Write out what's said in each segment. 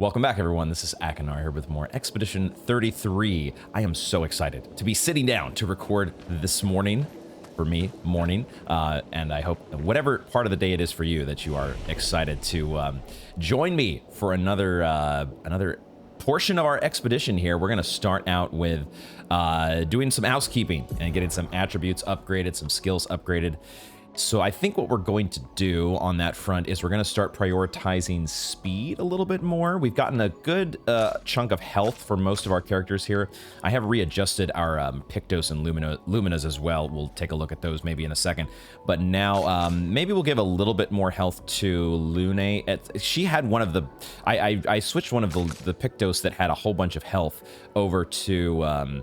Welcome back, everyone. This is Akinar here with more Expedition 33. I am so excited to be sitting down to record this morning, for me, morning, and I hope whatever part of the day it is for you that you are excited to join me for another portion of our expedition here. We're going to start out with doing some housekeeping and getting some attributes upgraded, some skills upgraded. So I think what we're going to do on that front is we're going to start prioritizing speed a little bit more. We've gotten a good chunk of health for most of our characters here. I have readjusted our Pictos and Luminas as well. We'll take a look at those maybe in a second. But now maybe we'll give a little bit more health to Lune. She had one of the... I switched one of the Pictos that had a whole bunch of health over to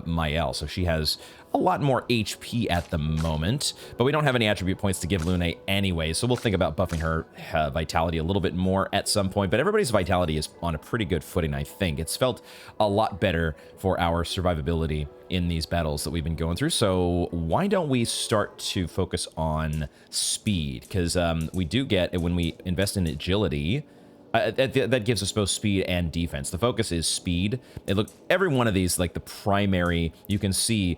Mael. So she has a lot more HP at the moment, but we don't have any attribute points to give Lune anyway, so we'll think about buffing her vitality a little bit more at some point, but everybody's vitality is on a pretty good footing, I think. It's felt a lot better for our survivability in these battles that we've been going through, so why don't we start to focus on speed? Because we do get, when we invest in agility, that gives us both speed and defense. The focus is speed. Every one of these, like the primary, you can see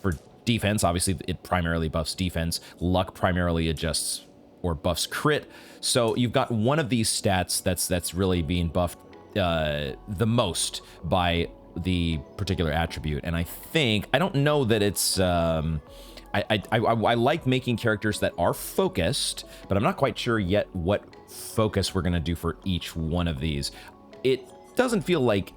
for defense, obviously it primarily buffs defense. Luck primarily adjusts or buffs crit. So you've got one of these stats that's really being buffed the most by the particular attribute. And I don't know that it's... I like making characters that are focused, but I'm not quite sure yet what focus we're going to do for each one of these. It doesn't feel like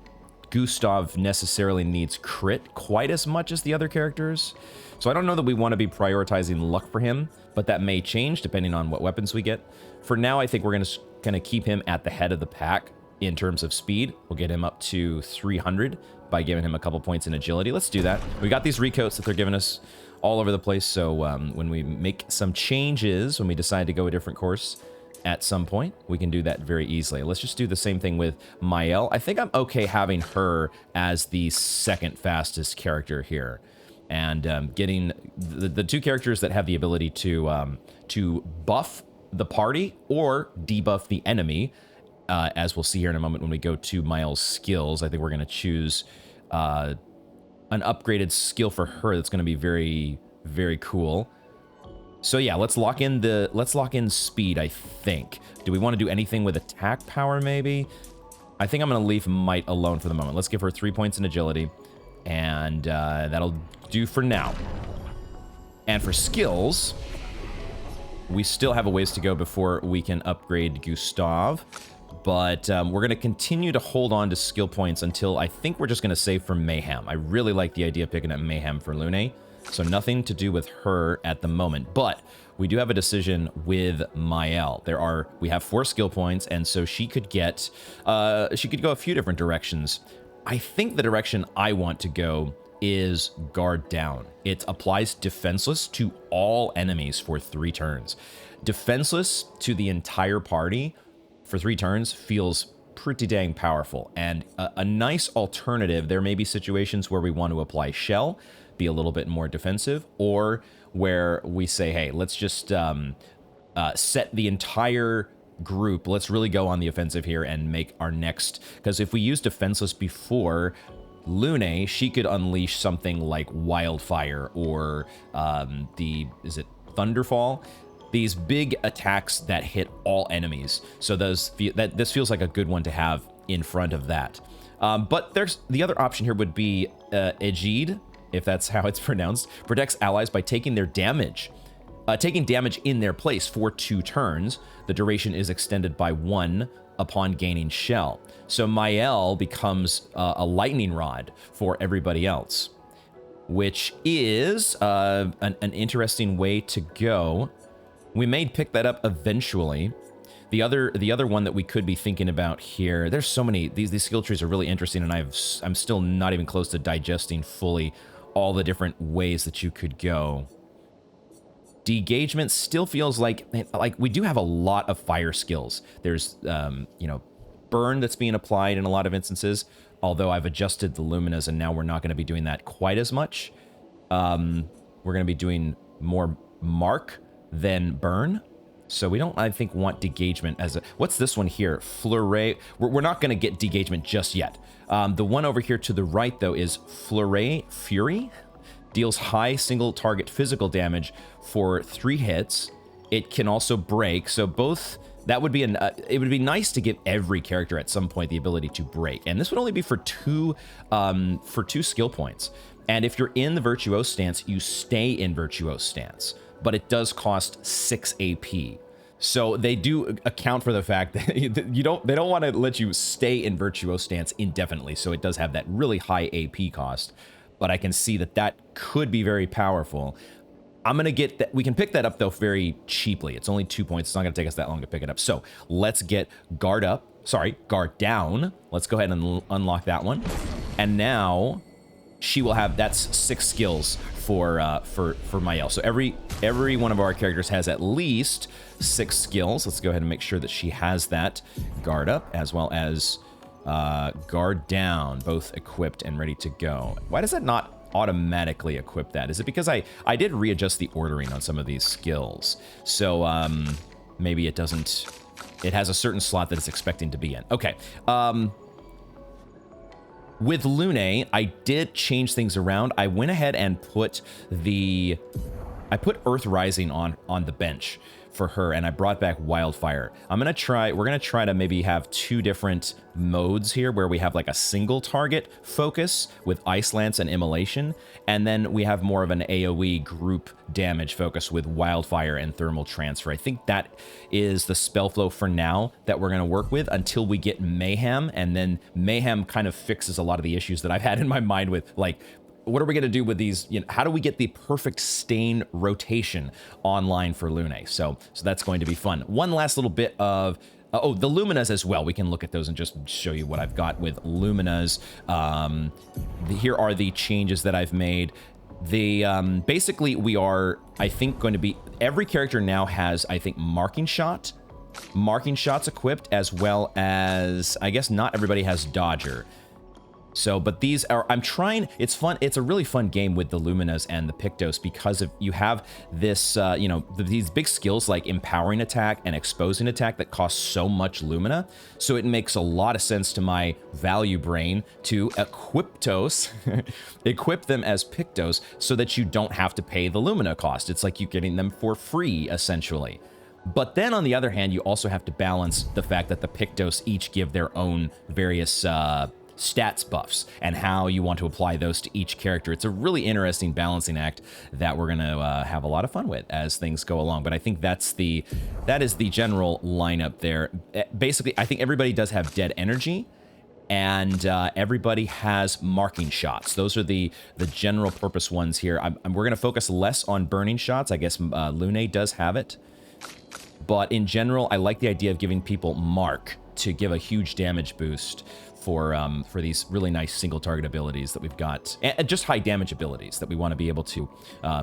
Gustav necessarily needs crit quite as much as the other characters, so I don't know that we want to be prioritizing luck for him, but that may change depending on what weapons we get. For now, I think we're going to keep him at the head of the pack in terms of speed. We'll get him up to 300 by giving him a couple points in agility. Let's do that. We got these recoats that they're giving us all over the place, so when we make some changes, when we decide to go a different course at some point, we can do that very easily. Let's just do the same thing with Mael. I think I'm okay having her as the second fastest character here, and getting the two characters that have the ability to buff the party or debuff the enemy, as we'll see here in a moment when we go to Mael's skills. I think we're going to choose an upgraded skill for her that's going to be very, very cool. So yeah, let's lock in speed, I think. Do we want to do anything with attack power, maybe? I think I'm going to leave might alone for the moment. Let's give her 3 points in agility, and that'll do for now. And for skills, we still have a ways to go before we can upgrade Gustav, but we're going to continue to hold on to skill points until I think we're just going to save for Mayhem. I really like the idea of picking up Mayhem for Lune. So nothing to do with her at the moment, but we do have a decision with Mael. We have 4 skill points, and so she could go a few different directions. I think the direction I want to go is guard down. It applies defenseless to all enemies for 3 turns. Defenseless to the entire party for 3 turns feels pretty dang powerful, and a nice alternative. There may be situations where we want to apply shell, be a little bit more defensive, or where we say, hey, let's just set the entire group, let's really go on the offensive here and make our next, because if we use defenseless before Lune, she could unleash something like wildfire or is it thunderfall? These big attacks that hit all enemies. So this feels like a good one to have in front of that. But there's the other option here would be Ejid, if that's how it's pronounced, protects allies by taking their damage. Taking damage in their place for 2 turns. The duration is extended by 1 upon gaining shell. So Mael becomes a lightning rod for everybody else, which is an interesting way to go. We may pick that up eventually. The other one that we could be thinking about here, there's so many, these skill trees are really interesting, and I'm still not even close to digesting fully all the different ways that you could go. Degagement still feels like we do have a lot of fire skills. There's burn that's being applied in a lot of instances, although I've adjusted the luminas and now we're not going to be doing that quite as much. We're going to be doing more mark than burn. So we don't, I think, want degagement as a... What's this one here? Fleuret. We're not going to get degagement just yet. The one over here to the right, though, is Fleuret Fury. Deals high single target physical damage for 3 hits. It can also break. So both... That would be it would be nice to give every character at some point the ability to break. And this would only be for 2 skill points. And if you're in the Virtuose stance, you stay in Virtuose stance. But it does cost 6 AP. So they do account for the fact that they don't want to let you stay in Virtuose stance indefinitely. So it does have that really high AP cost. But I can see that could be very powerful. I'm going to get that. We can pick that up, though, very cheaply. It's only 2 points. It's not going to take us that long to pick it up. So let's get guard up. Sorry, guard down. Let's go ahead and unlock that one. And now she will have, that's 6 skills for Mael. So every one of our characters has at least 6 skills. Let's go ahead and make sure that she has that guard up as well as guard down, both equipped and ready to go. Why does that not automatically equip that? Is it because I did readjust the ordering on some of these skills? So maybe it doesn't, it has a certain slot that it's expecting to be in. Okay. With Lune, I did change things around. I went ahead and put Earth Rising on the bench for her, and I brought back Wildfire. we're gonna try to maybe have 2 different modes here where we have like a single target focus with Ice Lance and Immolation, and then we have more of an AoE group damage focus with Wildfire and Thermal Transfer. I think that is the spell flow for now that we're gonna work with until we get Mayhem, and then Mayhem kind of fixes a lot of the issues that I've had in my mind with, like, what are we going to do with these? You know, how do we get the perfect stain rotation online for Lune? So that's going to be fun. One last little bit of... oh, the Luminas as well. We can look at those and just show you what I've got with Luminas. Here are the changes that I've made. Basically, we are, I think, going to be... Every character now has, I think, marking shots equipped, as well as... I guess not everybody has Dodger. So, but these are, I'm trying, it's fun. It's a really fun game with the Luminas and the Pictos because of, you have this, you know, these big skills like Empowering Attack and Exposing Attack that cost so much Lumina. So it makes a lot of sense to my value brain to equip them as Pictos so that you don't have to pay the Lumina cost. It's like you're getting them for free, essentially. But then on the other hand, you also have to balance the fact that the Pictos each give their own various, stats buffs and how you want to apply those to each character. It's a really interesting balancing act that we're going to have a lot of fun with as things go along. But I think that is the general lineup there. Basically, I think everybody does have dead energy, and everybody has marking shots. Those are the general purpose ones here. We're going to focus less on burning shots. I guess Lune does have it. But in general, I like the idea of giving people mark to give a huge damage boost for these really nice single target abilities that we've got, and just high damage abilities that we want to be able to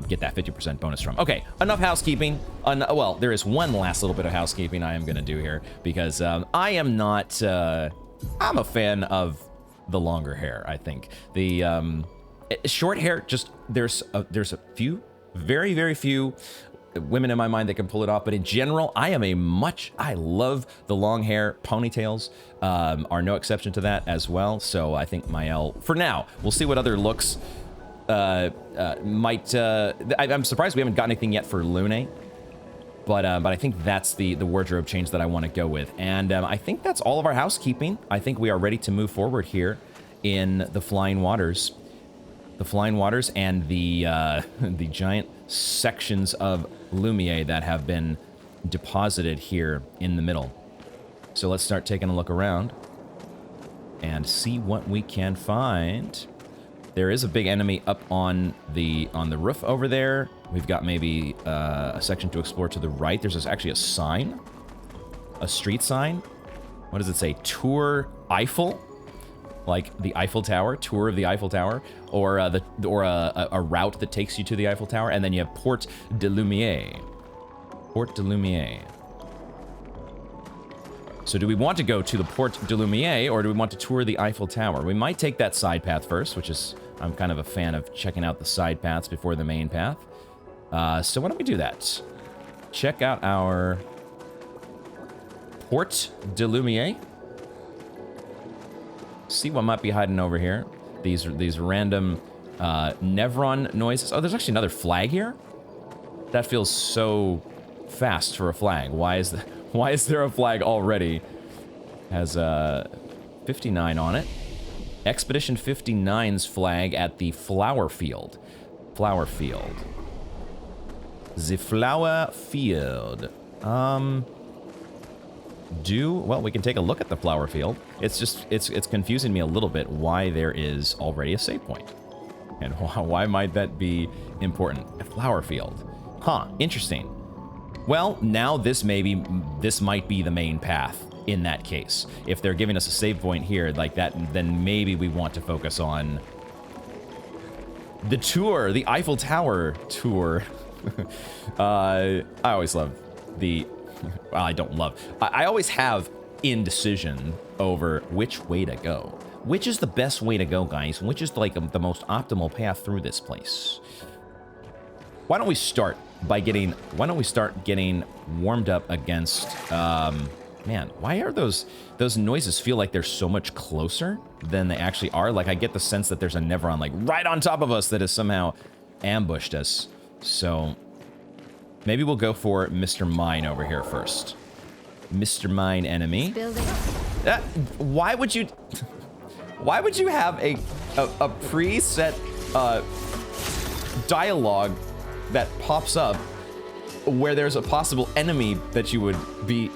get that 50% bonus from. Okay, enough housekeeping. Well, there is one last little bit of housekeeping I am going to do here because I am not. I'm a fan of the longer hair. I think the short hair, just there's a few, very few women in my mind that can pull it off, but in general, I love the long hair. Ponytails are no exception to that as well. So I think Mael, for now, we'll see what other looks might. I'm surprised we haven't got anything yet for Lune, but I think that's the wardrobe change that I want to go with, and I think that's all of our housekeeping. I think we are ready to move forward here in the Flying Waters. The Flying Waters and the giant sections of Lumiere that have been deposited here in the middle. So let's start taking a look around and see what we can find. There is a big enemy up on the roof over there. We've got maybe a section to explore to the right. There's actually a sign, a street sign. What does it say? Tour Eiffel? Like the Eiffel Tower, tour of the Eiffel Tower, or a route that takes you to the Eiffel Tower, and then you have Porte de Lumiere. Porte de Lumiere. So do we want to go to the Porte de Lumiere, or do we want to tour the Eiffel Tower? We might take that side path first, which is, I'm kind of a fan of checking out the side paths before the main path. So why don't we do that? Check out our Port de Lumiere. See what might be hiding over here. These random Nevron noises. Oh, there's actually another flag here. That feels so fast for a flag. Why is there a flag already? Has 59 on it. Expedition 59's flag at the flower field. Flower field. The flower field. Well, we can take a look at the flower field. It's just, it's confusing me a little bit why there is already a save point. And why might that be important? A flower field. Huh, interesting. Well, now this might be the main path in that case. If they're giving us a save point here like that, then maybe we want to focus on the tour, the Eiffel Tower tour. I always love the, well, I don't love, I always have indecision over which way to go. Which is the best way to go, guys? Which is like the most optimal path through this place? Why don't we start getting warmed up against, man, why are those noises feel like they're so much closer than they actually are? Like, I get the sense that there's a Nevron, like, right on top of us that has somehow ambushed us. So, maybe we'll go for Mr. Mine over here first. Mr. Mine enemy. Why would you have a preset dialogue that pops up where there's a possible enemy that you would be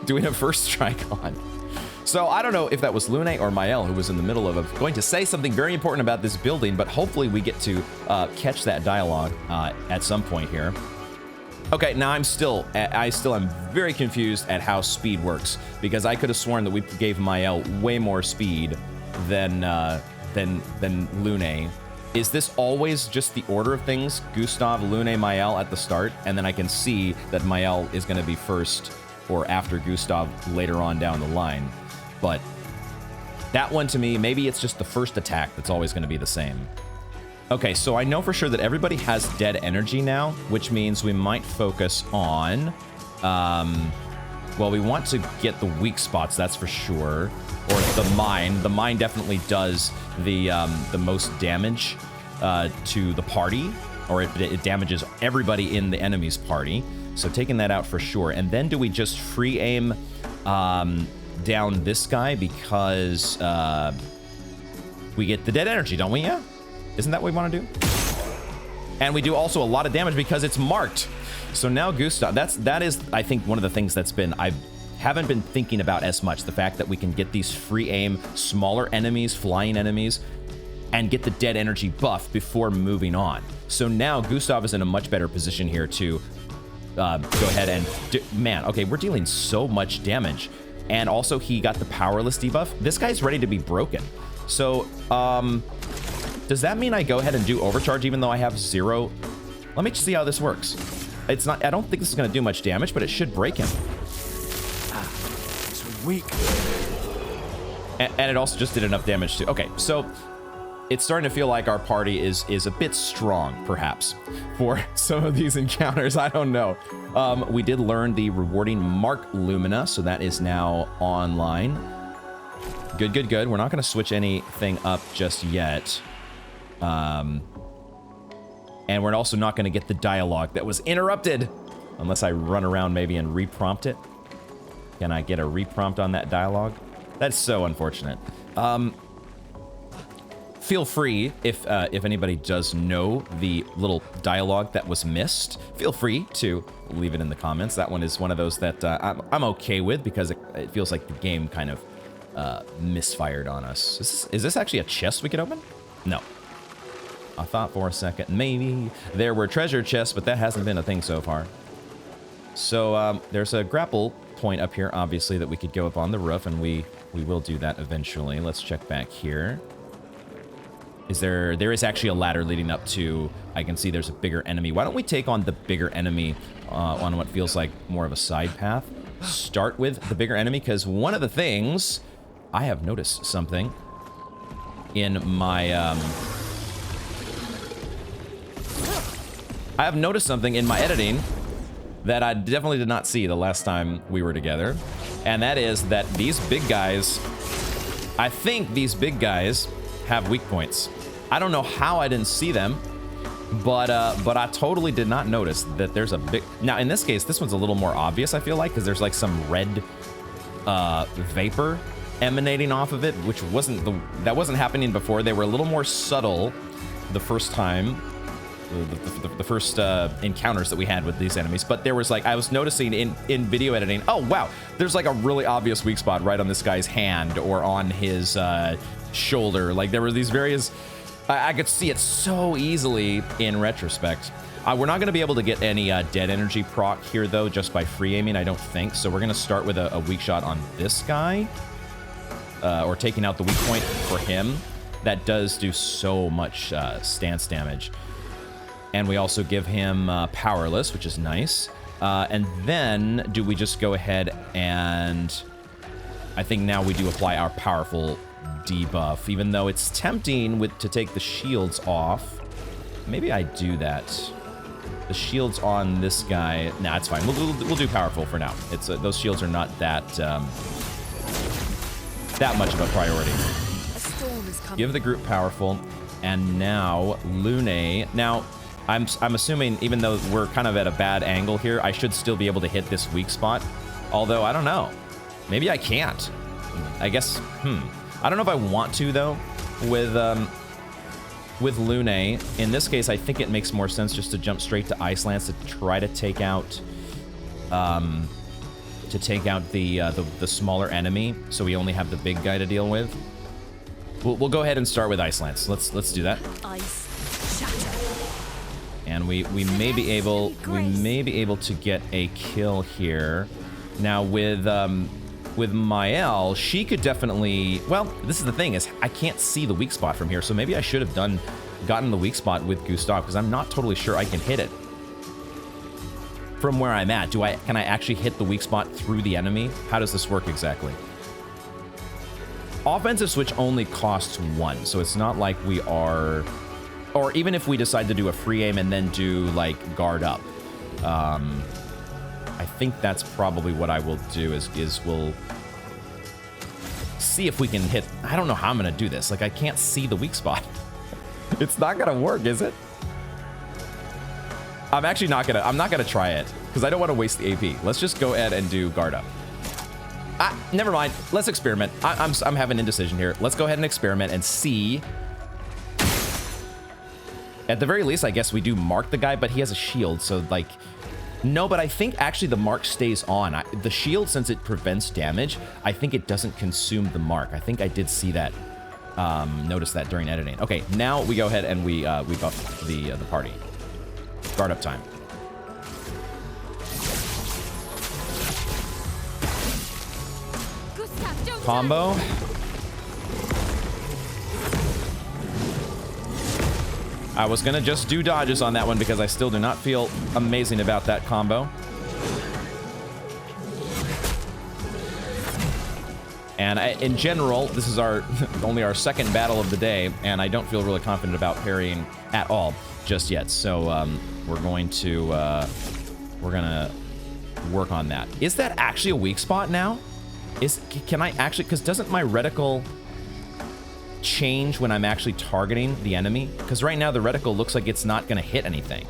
doing a first strike on? So I don't know if that was Lune or Mael who was in the middle of going to say something very important about this building, but hopefully we get to catch that dialogue at some point here. Okay, now I still am very confused at how speed works, because I could have sworn that we gave Mael way more speed than Lune. Is this always just the order of things? Gustav, Lune, Mael at the start, and then I can see that Mael is going to be first or after Gustav later on down the line. But that one to me, maybe it's just the first attack that's always going to be the same. Okay, so I know for sure that everybody has dead energy now, which means we might focus on, well, we want to get the weak spots, that's for sure. Or the mine. The mine definitely does the most damage to the party, or it damages everybody in the enemy's party. So taking that out for sure. And then do we just free aim down this guy because we get the dead energy, don't we? Yeah? Isn't that what we want to do? And we do also a lot of damage because it's marked. So now Gustav, that is, I think, one of the things that's been, I haven't been thinking about as much. The fact that we can get these free aim, smaller enemies, flying enemies, and get the dead energy buff before moving on. So now Gustav is in a much better position here to go ahead and, man, okay, we're dealing so much damage. And also he got the powerless debuff. This guy's ready to be broken. So, does that mean I go ahead and do overcharge even though I have 0? Let me just see how this works. It's not, I don't think this is going to do much damage, but it should break him. It's weak. And it also just did enough damage to, okay, so it's starting to feel like our party is a bit strong, perhaps, for some of these encounters. I don't know. We did learn the rewarding Mark Lumina, so that is now online. Good, good, good. We're not going to switch anything up just yet. And we're also not going to get the dialogue that was interrupted unless I run around maybe and reprompt it. Can I get a reprompt on that dialogue? That's so unfortunate. Feel free, if anybody does know the little dialogue that was missed, feel free to leave it in the comments. That one is one of those that I'm okay with because it feels like the game kind of misfired on us. Is this actually a chest we could open? No. I thought for a second maybe there were treasure chests, but that hasn't been a thing so far. So there's a grapple point up here, obviously, that we could go up on the roof, and we will do that eventually. Let's check back here. There is actually a ladder leading up to, I can see there's a bigger enemy. Why don't we take on the bigger enemy on what feels like more of a side path? Start with the bigger enemy, because one of the things, I have noticed something in my, I have noticed something in my editing that I definitely did not see the last time we were together. And that is that these big guys, I think these big guys have weak points. I don't know how I didn't see them, but I totally did not notice that there's a big... Now, in this case, this one's a little more obvious, I feel like, because there's like some red vapor emanating off of it, which that wasn't happening before. They were a little more subtle the first time, the first encounters that we had with these enemies. But there was like, I was noticing in video editing, oh wow, there's like a really obvious weak spot right on this guy's hand or on his shoulder. Like there were these various, I could see it so easily in retrospect. We're not going to be able to get any dead energy proc here though, just by free aiming, I don't think. So we're going to start with a weak shot on this guy, or taking out the weak point for him. That does do so much stance damage. And we also give him powerless, which is nice. And then do we just go ahead and I think now we do apply our powerful debuff, even though it's tempting to take the shields off. Maybe I do that. The shields on this guy. Nah, it's fine. We'll do powerful for now. It's those shields are not that that much of a priority. Give the group powerful, and now Lune. Now, I'm assuming even though we're kind of at a bad angle here, I should still be able to hit this weak spot. Although I don't know. Maybe I can't. I guess. I don't know if I want to though. With Lune, in this case, I think it makes more sense just to jump straight to Ice Lance to try to take out the smaller enemy, so we only have the big guy to deal with. We'll go ahead and start with Ice Lance. Let's do that. Ice shatter. And we may be able to get a kill here. Now with Mael, she could definitely, well, this is the thing, is I can't see the weak spot from here, so maybe I should have gotten the weak spot with Gustav, because I'm not totally sure I can hit it from where I'm at. Can I actually hit the weak spot through the enemy? How does this work exactly? Offensive switch only costs 1, so it's not like we are, or even if we decide to do a free aim and then do like guard up, I think that's probably what I will do is we'll see if we can hit. I don't know how I'm gonna do this. Like I can't see the weak spot. It's not gonna work, is it? I'm not gonna try it because I don't want to waste the AP. Let's just go ahead and do guard up. Never mind. Let's experiment. I'm having indecision here. Let's go ahead and experiment and see. At the very least, I guess we do mark the guy, but he has a shield, so like, no, but I think actually the mark stays on. The shield, since it prevents damage, I think it doesn't consume the mark. I think I did see that, notice that during editing. Okay, now we go ahead and we buff the party. Guard up time. Combo. I was gonna just do dodges on that one because I still do not feel amazing about that combo. And in general, this is only our second battle of the day, and I don't feel really confident about parrying at all just yet. So we're gonna work on that. Is that actually a weak spot now? Can I actually, because doesn't my reticle change when I'm actually targeting the enemy? Because right now the reticle looks like it's not going to hit anything.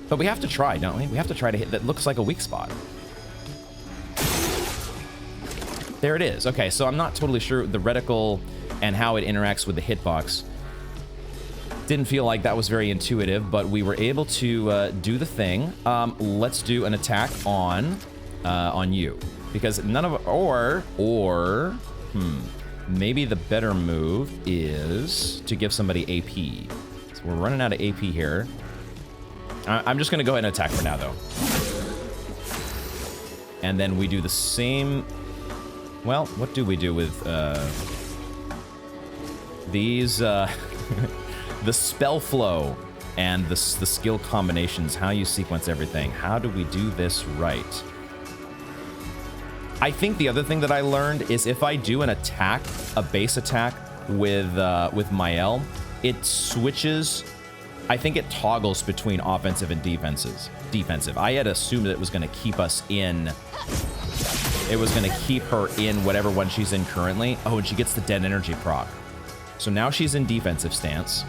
But we have to try, don't we? We have to try to hit that looks like a weak spot. There it is. Okay, so I'm not totally sure the reticle and how it interacts with the hitbox. Didn't feel like that was very intuitive, but we were able to do the thing. Let's do an attack on you. Because none of, maybe the better move is to give somebody AP. So we're running out of AP here. I'm just gonna go ahead and attack for now, though. And then we do the same. Well, what do we do with these? The spell flow and the skill combinations, how you sequence everything. How do we do this right? I think the other thing that I learned is if I do an attack, a base attack with Mael, it switches. I think it toggles between offensive and defensive. I had assumed that it was going to keep us in it was going to keep her in whatever one she's in currently. Oh, and she gets the dead energy proc. So now she's in defensive stance.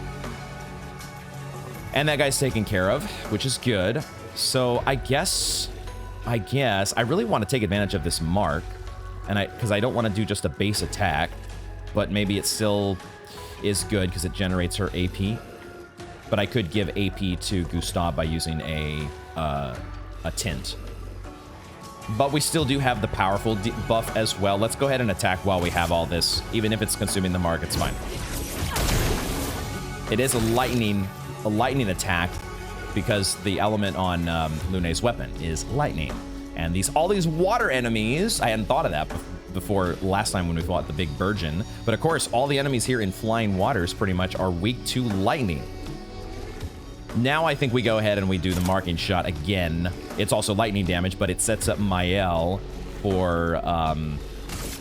And that guy's taken care of, which is good. So I guess I really want to take advantage of this mark, and because I don't want to do just a base attack, but maybe it still is good because it generates her AP. But I could give AP to Gustav by using a tint. But we still do have the powerful buff as well. Let's go ahead and attack while we have all this, even if it's consuming the mark. It's fine. It is a lightning attack, because the element on Lune's weapon is lightning. And all these water enemies, I hadn't thought of that before last time when we fought the big Virgin. But of course, all the enemies here in Flying Waters pretty much are weak to lightning. Now I think we go ahead and we do the marking shot again. It's also lightning damage, but it sets up Mael for,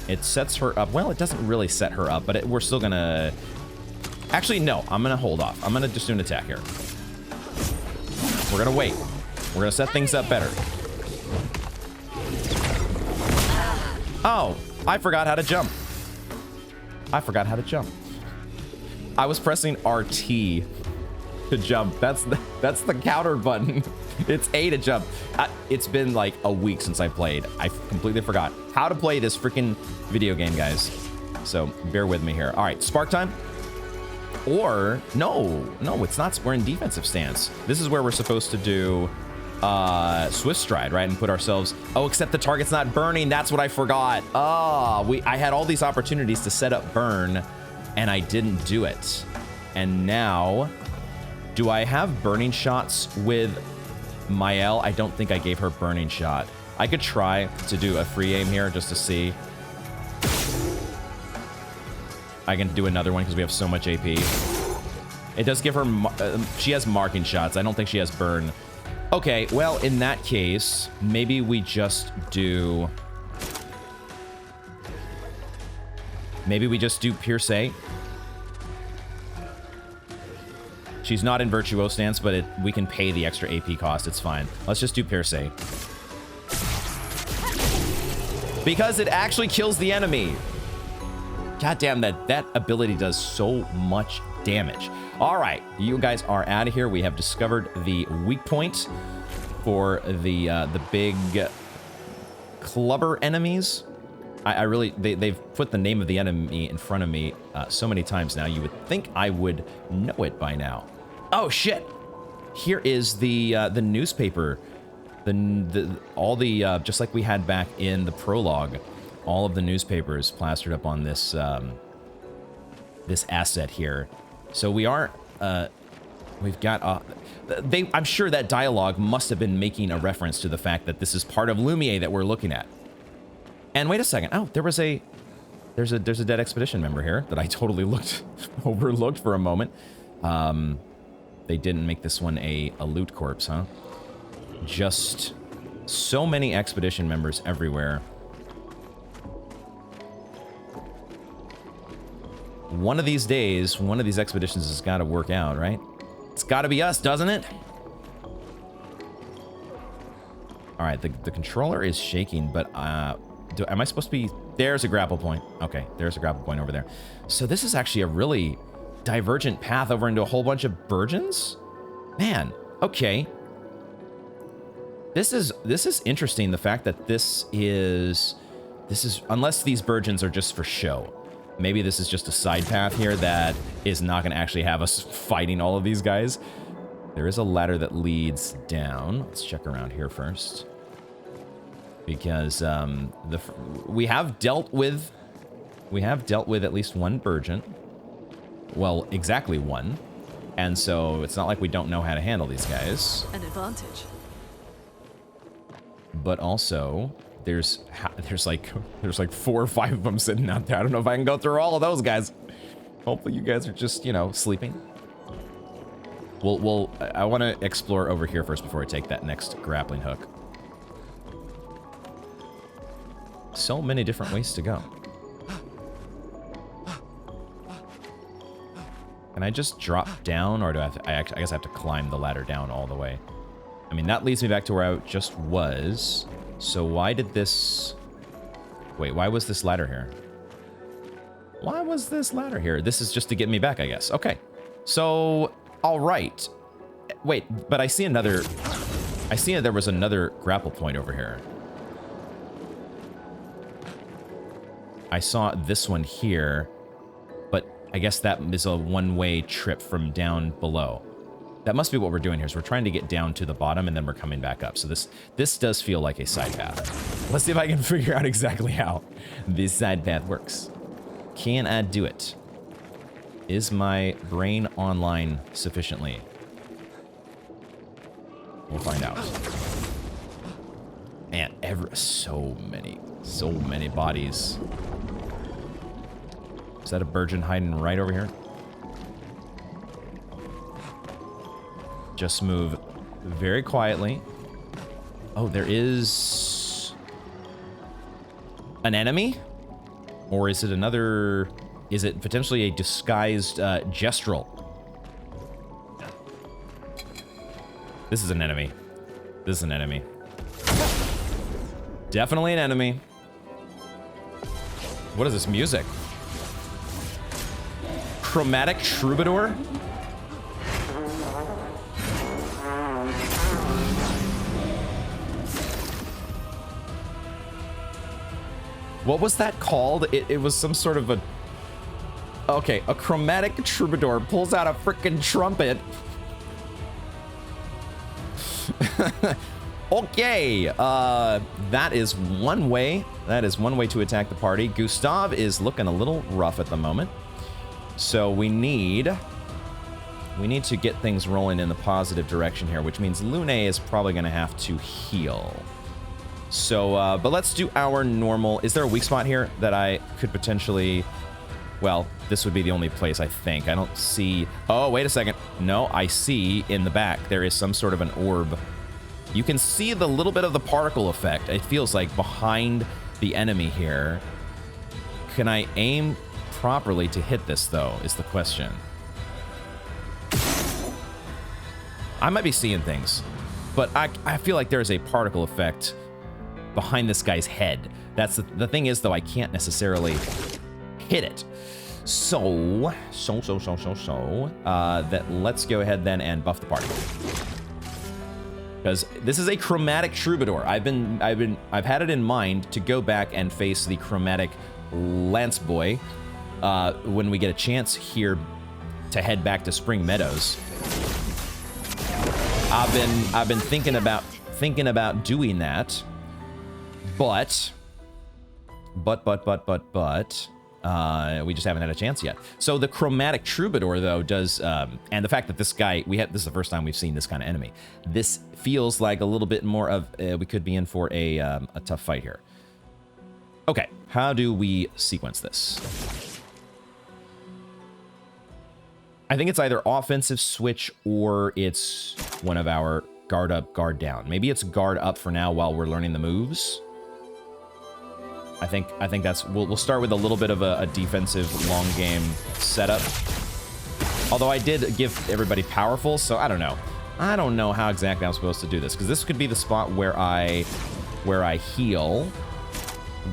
it sets her up. Well, it doesn't really set her up, but we're still gonna, actually, no, I'm gonna hold off. I'm gonna just do an attack here. We're gonna wait. We're gonna set things up better. Oh, I forgot how to jump. I forgot how to jump. I was pressing RT to jump. That's the counter button. It's A to jump. It's been like a week since I played. I completely forgot how to play this freaking video game, guys. So bear with me here. All right, spark time. Or, no, it's not. We're in defensive stance. This is where we're supposed to do Swift Stride, right? And put ourselves... Oh, except the target's not burning. That's what I forgot. Oh, I had all these opportunities to set up burn, and I didn't do it. And now, do I have burning shots with Mael? I don't think I gave her burning shot. I could try to do a free aim here just to see. I can do another one because we have so much AP. It does give her... she has marking shots. I don't think she has burn. Okay, well, in that case, maybe we just do... Maybe we just do Pierce. She's not in Virtuoso stance, but we can pay the extra AP cost. It's fine. Let's just do Pierce. Because it actually kills the enemy. God damn, that ability does so much damage. All right, you guys are out of here. We have discovered the weak point for the big clubber enemies. I really, they've put the name of the enemy in front of me so many times now. You would think I would know it by now. Oh shit! Here is the newspaper. Just like we had back in the prologue. All of the newspapers plastered up on this this asset here. So we are, we've got, I'm sure that dialogue must have been making a reference to the fact that this is part of Lumiere that we're looking at. And wait a second. Oh, there's a dead expedition member here that I totally overlooked for a moment. They didn't make this one a loot corpse, huh? Just so many expedition members everywhere. One of these days, one of these expeditions has got to work out, right? It's got to be us, doesn't it? All right, the controller is shaking, but am I supposed to be... There's a grapple point. Okay, there's a grapple point over there. So this is actually a really divergent path over into a whole bunch of virgins? Man, okay. This is interesting, the fact that this is... Unless these virgins are just for show. Maybe this is just a side path here that is not going to actually have us fighting all of these guys. There is a ladder that leads down. Let's check around here first. Because we have dealt with at least one virgin. Well, exactly one. And so it's not like we don't know how to handle these guys. An advantage. But also... There's like 4 or 5 of them sitting out there. I don't know if I can go through all of those guys. Hopefully you guys are just, you know, sleeping. I want to explore over here first before I take that next grappling hook. So many different ways to go. Can I just drop down, or do I have to, I guess I have to climb the ladder down all the way. I mean, that leads me back to where I just was. So why did this... Wait, why was this ladder here? Why was this ladder here? This is just to get me back, I guess. Okay. So, all right. Wait, but I see another... I see there was another grapple point over here. I saw this one here, but I guess that is a one-way trip from down below. That must be what we're doing here, is we're trying to get down to the bottom, and then we're coming back up. So this does feel like a side path. Let's see if I can figure out exactly how this side path works. Can I do it? Is my brain online sufficiently? We'll find out. And so many bodies. Is that a Burgeon hiding right over here? Just move very quietly. Oh, there is an enemy? Or is it another... Is it potentially a disguised Gestrel? This is an enemy. This is an enemy. Definitely an enemy. What is this music? Chromatic Troubadour? What was that called? It was some sort of a... Okay, a Chromatic Troubadour pulls out a frickin' trumpet. Okay, that is one way. That is one way to attack the party. Gustav is looking a little rough at the moment. So we need to get things rolling in the positive direction here, which means Lune is probably going to have to heal. So, but let's do our normal... Is there a weak spot here that I could potentially... Well, this would be the only place, I think. I don't see... Oh, wait a second. No, I see in the back there is some sort of an orb. You can see the little bit of the particle effect. It feels like behind the enemy here. Can I aim properly to hit this, though, is the question. I might be seeing things, but I feel like there's a particle effect behind this guy's head. That's the thing is, though, I can't necessarily hit it. So that let's go ahead then and buff the party. Because this is a Chromatic Troubadour. I've had it in mind to go back and face the Chromatic Lance Boy when we get a chance here to head back to Spring Meadows. I've been thinking about doing that, but we just haven't had a chance yet. So the Chromatic Troubadour, though, does, and the fact that this guy, this is the first time we've seen this kind of enemy. This feels like a little bit more of, we could be in for a tough fight here. Okay, how do we sequence this? I think it's either offensive switch or it's one of our guard up, guard down. Maybe it's guard up for now while we're learning the moves. I think that's... We'll start with a little bit of a defensive long game setup. Although I did give everybody powerful, so I don't know. I don't know how exactly I'm supposed to do this, because this could be the spot where I heal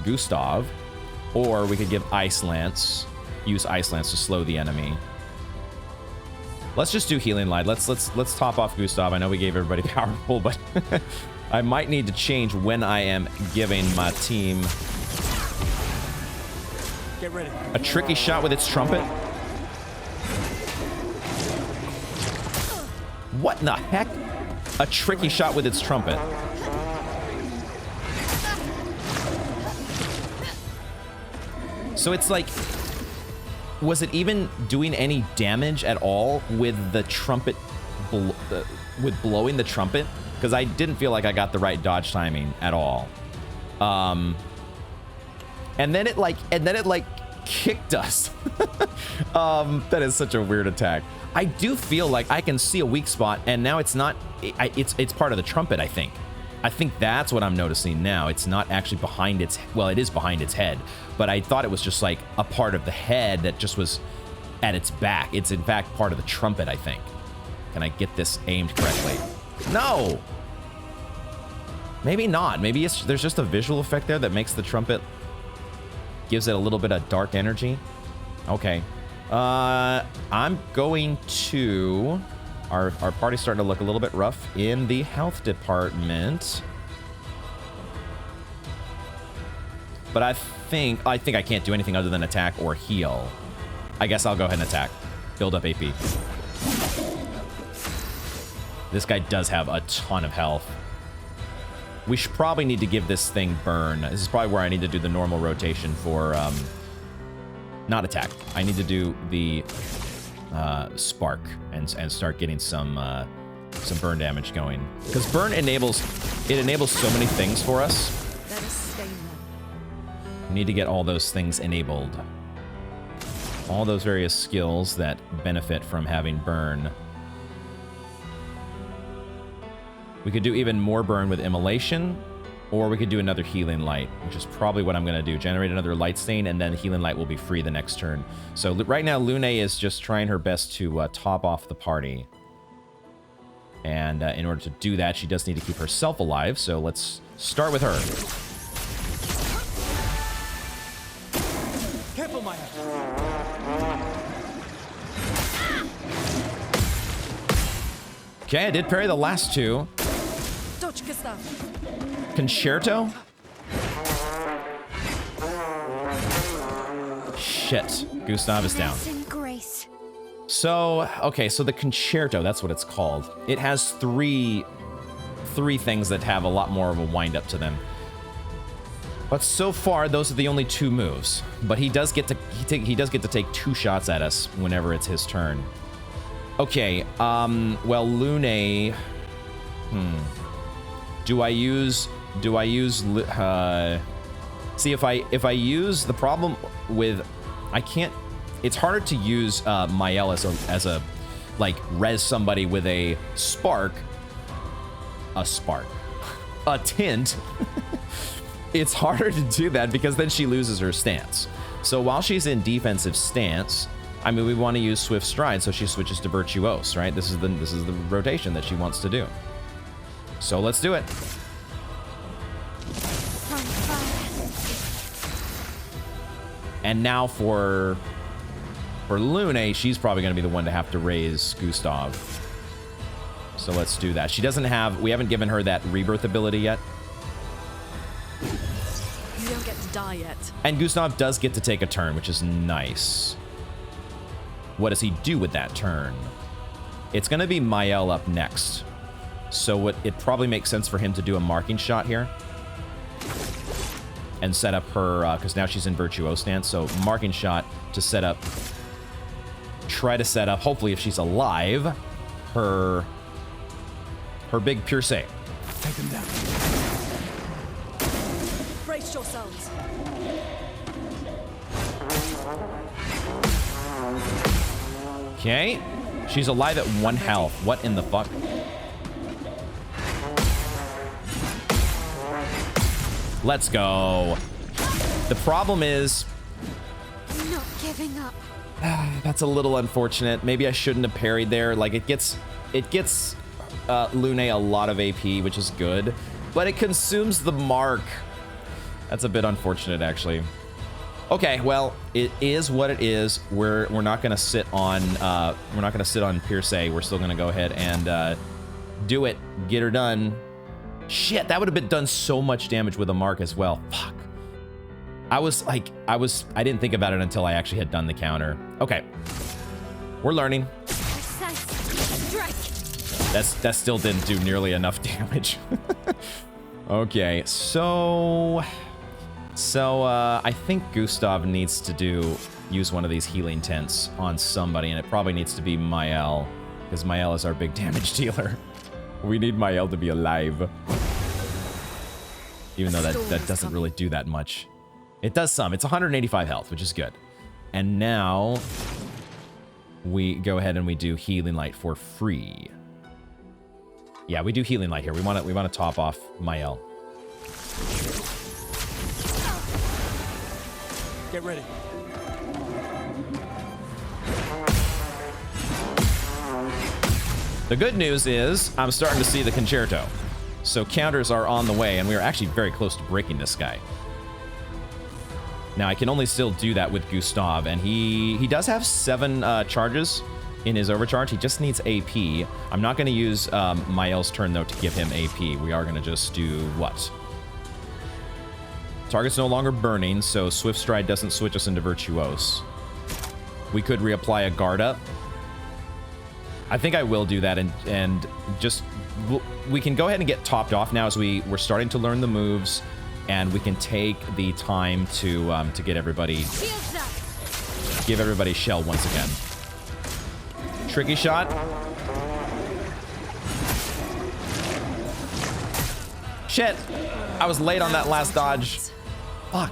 Gustav, or we could give Ice Lance, use Ice Lance to slow the enemy. Let's just do Healing Light. Let's top off Gustav. I know we gave everybody powerful, but I might need to change when I am giving my team Get ready. a tricky shot with its trumpet. What in the heck? A tricky shot with its trumpet. So it's like, was it even doing any damage at all with the trumpet, with blowing the trumpet? Because I didn't feel like I got the right dodge timing at all. And then it like kicked us. That is such a weird attack. I do feel like I can see a weak spot, and now it's not. It's part of the trumpet, I think. I think that's what I'm noticing now. It's not actually behind its... Well, it is behind its head, but I thought it was just like a part of the head that just was at its back. It's in fact part of the trumpet, I think. Can I get this aimed correctly? No! Maybe not. Maybe there's just a visual effect there that makes the trumpet Gives it a little bit of dark energy. Okay. I'm going to... Our party's starting to look a little bit rough in the health department. But I think I can't do anything other than attack or heal. I guess I'll go ahead and attack. Build up AP. This guy does have a ton of health. We should probably need to give this thing burn. This is probably where I need to do the normal rotation for, not attack. I need to do the spark and start getting some burn damage going. Because burn enables so many things for us. Let us stay then. We need to get all those things enabled. All those various skills that benefit from having burn. We could do even more burn with immolation, or we could do another healing light, which is probably what I'm going to do. Generate another light stain, and then healing light will be free the next turn. So right now, Lune is just trying her best to top off the party. And in order to do that, she does need to keep herself alive. So let's start with her. Careful, Maya. Okay, I did parry the last two. Dodge, Gustav. Concerto? Shit. Gustav is down. Blessing grace. So, okay, so the Concerto, that's what it's called. It has three things that have a lot more of a wind-up to them. But so far, those are the only two moves. But he does get to take 2 shots at us whenever it's his turn. Okay, well, Lune... Do I use see, if I use the problem with, I can't, it's harder to use Mael as a like res somebody with a tint. It's harder to do that because then she loses her stance. So while she's in defensive stance, I mean, we want to use Swift Stride, so she switches to Virtuose, right? This is the rotation that she wants to do. So let's do it. And now for Lune, she's probably going to be the one to have to raise Gustav. So let's do that. She doesn't have, we haven't given her that rebirth ability yet. You don't get to die yet. And Gustav does get to take a turn, which is nice. What does he do with that turn? It's going to be Mael up next. So it probably makes sense for him to do a marking shot here. And set up her, because now she's in Virtuose stance, so marking shot to set up, try to set up, hopefully if she's alive, her big Pure Save. Take them down. Brace yourselves. Okay, she's alive at 1 health. What in the fuck? Let's go. The problem is... Not giving up. That's a little unfortunate. Maybe I shouldn't have parried there. Like, it gets Lune a lot of AP, which is good. But it consumes the mark. That's a bit unfortunate, actually. Okay, well, it is what it is. We're not gonna sit on Pierce. We're still gonna go ahead and do it. Get her done. Shit, that would have been done so much damage with a mark as well. Fuck. I didn't think about it until I actually had done the counter. Okay. We're learning. That still didn't do nearly enough damage. Okay, so I think Gustav needs to use one of these healing tents on somebody, and it probably needs to be Mael, because Mael is our big damage dealer. We need Mael to be alive. Even though that doesn't really do that much. It does some. It's 185 health, which is good. And now we go ahead and we do Healing Light for free. Yeah, we do Healing Light here. We want to top off Mael. Get ready. The good news is I'm starting to see the Concerto. So counters are on the way, and we are actually very close to breaking this guy. Now, I can only still do that with Gustav, and he does have 7 charges in his overcharge. He just needs AP. I'm not going to use Mael's turn, though, to give him AP. We are going to just do what? Target's no longer burning, so Swift Stride doesn't switch us into Virtuose. We could reapply a guard up. I think I will do that, and just... we can go ahead and get topped off now as we're starting to learn the moves, and we can take the time to get everybody... give everybody shell once again. Tricky shot. Shit! I was late on that last dodge. Fuck.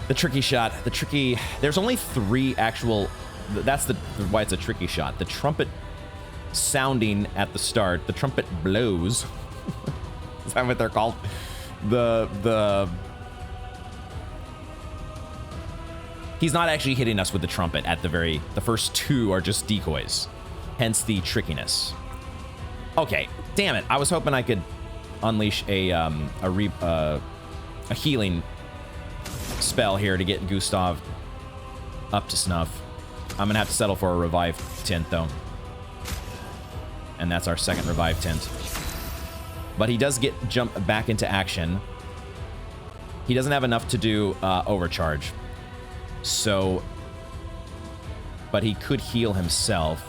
The tricky shot. The tricky... There's only 3 actual... That's why it's a tricky shot. The trumpet sounding at the start. The trumpet blows. Is that what they're called? He's not actually hitting us with the trumpet at the first 2 are just decoys. Hence the trickiness. Okay, damn it. I was hoping I could unleash a healing spell here to get Gustav up to snuff. I'm gonna have to settle for a revive tint though. And that's our second revive tint. But he does get jump back into action. He doesn't have enough to do overcharge. So, but he could heal himself.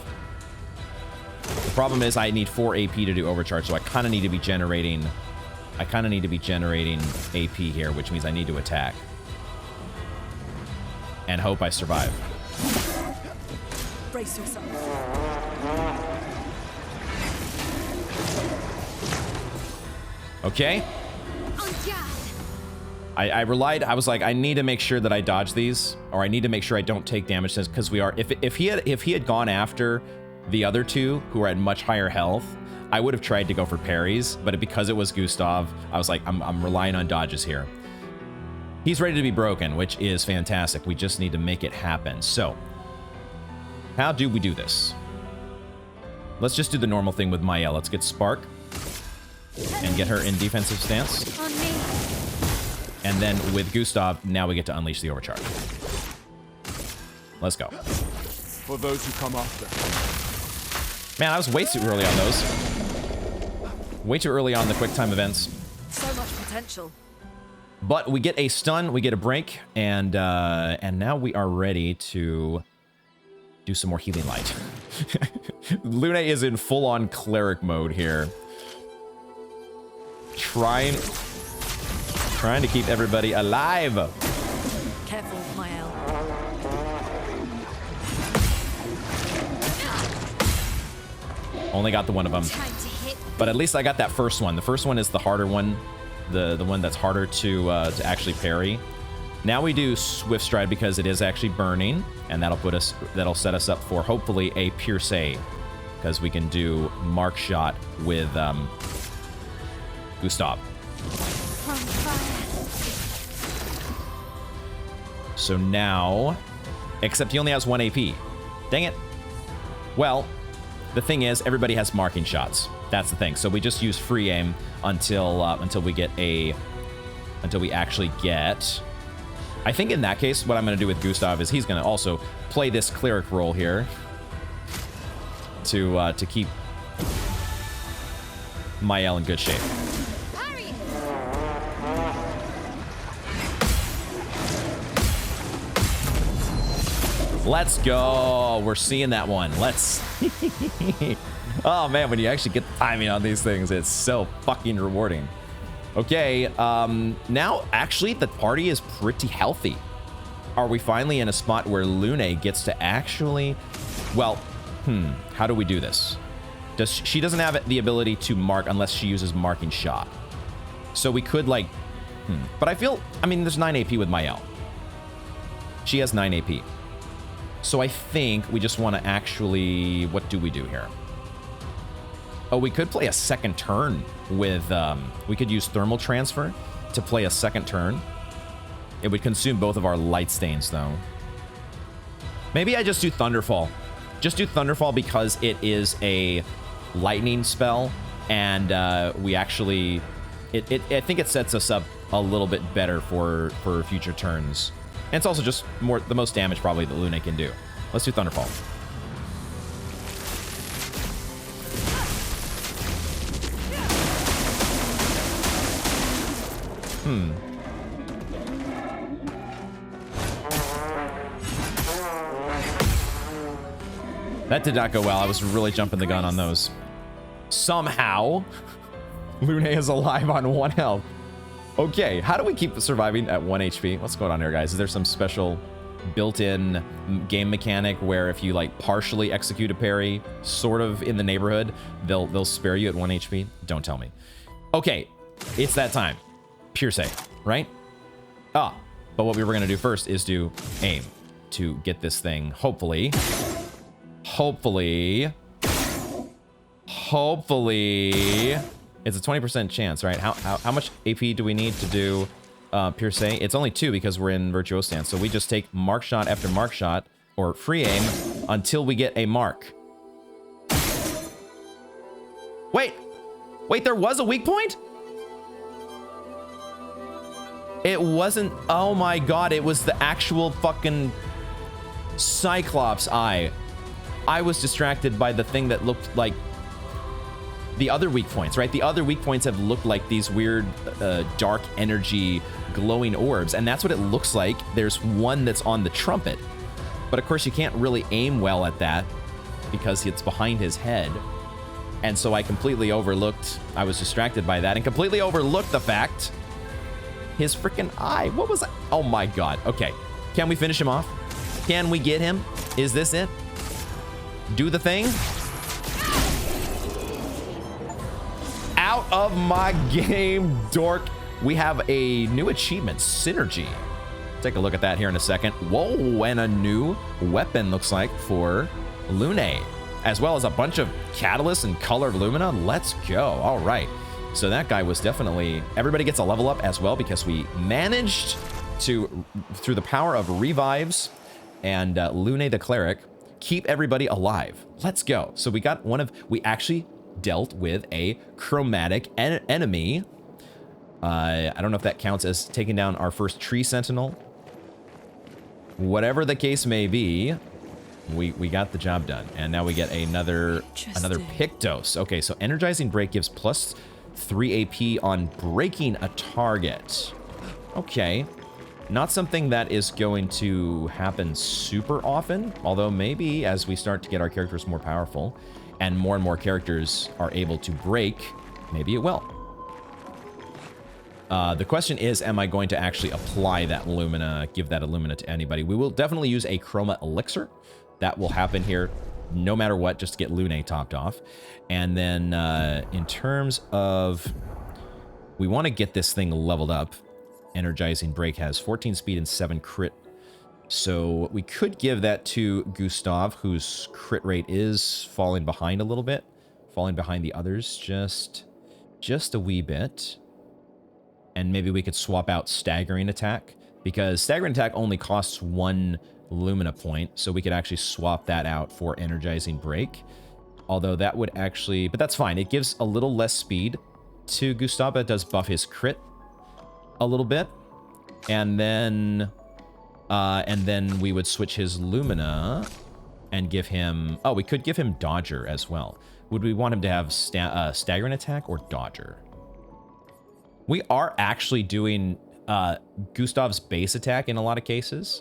The problem is I need 4 AP to do overcharge, so I kind of need to be generating AP here, which means I need to attack. And hope I survive. Brace yourself. Okay. I was like, I need to make sure that I dodge these, or I need to make sure I don't take damage, because we are, if he had gone after the other 2 who are at much higher health, I would have tried to go for parries, but because it was Gustav, I was like, I'm relying on dodges here. He's ready to be broken, which is fantastic. We just need to make it happen. So, how do we do this? Let's just do the normal thing with Maya. Let's get Spark and get her in defensive stance. On me. And then with Gustav, now we get to unleash the overcharge. Let's go. For those who come after. Man, I was way too early on those. Way too early on the quick time events. So much potential. But we get a stun, we get a break, and now we are ready to do some more healing light. Lune is in full-on cleric mode here. Trying to keep everybody alive. Careful, Mael. Only got the one of them. But at least I got that first one. The first one is the harder one. The one that's harder to actually parry. Now we do Swift Stride because it is actually burning, and that'll set us up for hopefully a Pierce, because we can do Mark Shot with Gustav. So now, except he only has 1 AP. Dang it. Well, the thing is, everybody has marking shots. That's the thing. So we just use free aim until we actually get. I think in that case, what I'm going to do with Gustav is he's going to also play this cleric role here to keep Mael in good shape. Let's go. We're seeing that one. Let's. Oh, man, when you actually get the timing on these things, it's so fucking rewarding. Okay, now, actually, the party is pretty healthy. Are we finally in a spot where Lune gets to actually... Well, how do we do this? She doesn't have the ability to mark unless she uses marking shot. So we could, like... But I mean, there's 9 AP with Mael. She has 9 AP. So I think we just want to actually... What do we do here? Oh, we could play a second turn with... we could use Thermal Transfer to play a second turn. It would consume both of our light stains, though. Maybe I just do Thunderfall. Just do Thunderfall because it is a lightning spell, and we actually... I think it sets us up a little bit better for future turns. And it's also just the most damage probably that Lune can do. Let's do Thunderfall. That did not go well. I was really jumping the gun on those. Somehow, Lune is alive on 1 health. Okay, how do we keep surviving at 1 HP? What's going on here, guys? Is there some special built-in game mechanic where if you like partially execute a parry, sort of in the neighborhood, they'll spare you at 1 HP? Don't tell me. Okay, it's that time. Pure save, right? Ah, but what we were gonna do first is to aim to get this thing, hopefully, it's a 20% chance, right? How much AP do we need to do Pure Say? It's only 2 because we're in Virtuoso Stance. So we just take mark shot after mark shot, or free aim, until we get a mark. Wait, there was a weak point? It wasn't, oh my god, it was the actual fucking Cyclops eye. I was distracted by the thing that looked like the other weak points, right? The other weak points have looked like these weird dark energy glowing orbs, and that's what it looks like. There's one that's on the trumpet, but of course you can't really aim well at that because it's behind his head. And so I completely overlooked, I was distracted by that and completely overlooked the fact his freaking eye. What was that? Oh my god. Okay, can we finish him off? Can we get him? Is this it? Do the thing. Out of my game, dork. We have a new achievement, Synergy. Take a look at that here in a second. Whoa, and a new weapon looks like for Lune, as well as a bunch of catalysts and colored lumina. Let's go. All right. So that guy was definitely, everybody gets a level up as well because we managed to, through the power of revives and Lune the cleric, keep everybody alive. Let's go. So we got we actually dealt with a chromatic enemy. I don't know if that counts as taking down our first tree sentinel. Whatever the case may be, we got the job done. And now we get another Pictos. Okay, so energizing break gives plus 3 AP on breaking a target. Okay. Not something that is going to happen super often, although maybe as we start to get our characters more powerful and more characters are able to break, maybe it will. The question is, am I going to actually apply that Lumina, give that Illumina to anybody? We will definitely use a Chroma Elixir. That will happen here no matter what, just to get Lune topped off. And then in terms of, we want to get this thing leveled up. Energizing Break has 14 speed and 7 crit. So we could give that to Gustav, whose crit rate is falling behind a little bit. Falling behind the others just a wee bit. And maybe we could swap out Staggering Attack, because Staggering Attack only costs 1 Lumina point, so we could actually swap that out for Energizing Break. Although that would actually, but that's fine. It gives a little less speed to Gustav. It does buff his crit a little bit. And then we would switch his Lumina and give him, oh, we could give him Dodger as well. Would we want him to have Staggering Attack or Dodger? We are actually doing Gustav's base attack in a lot of cases.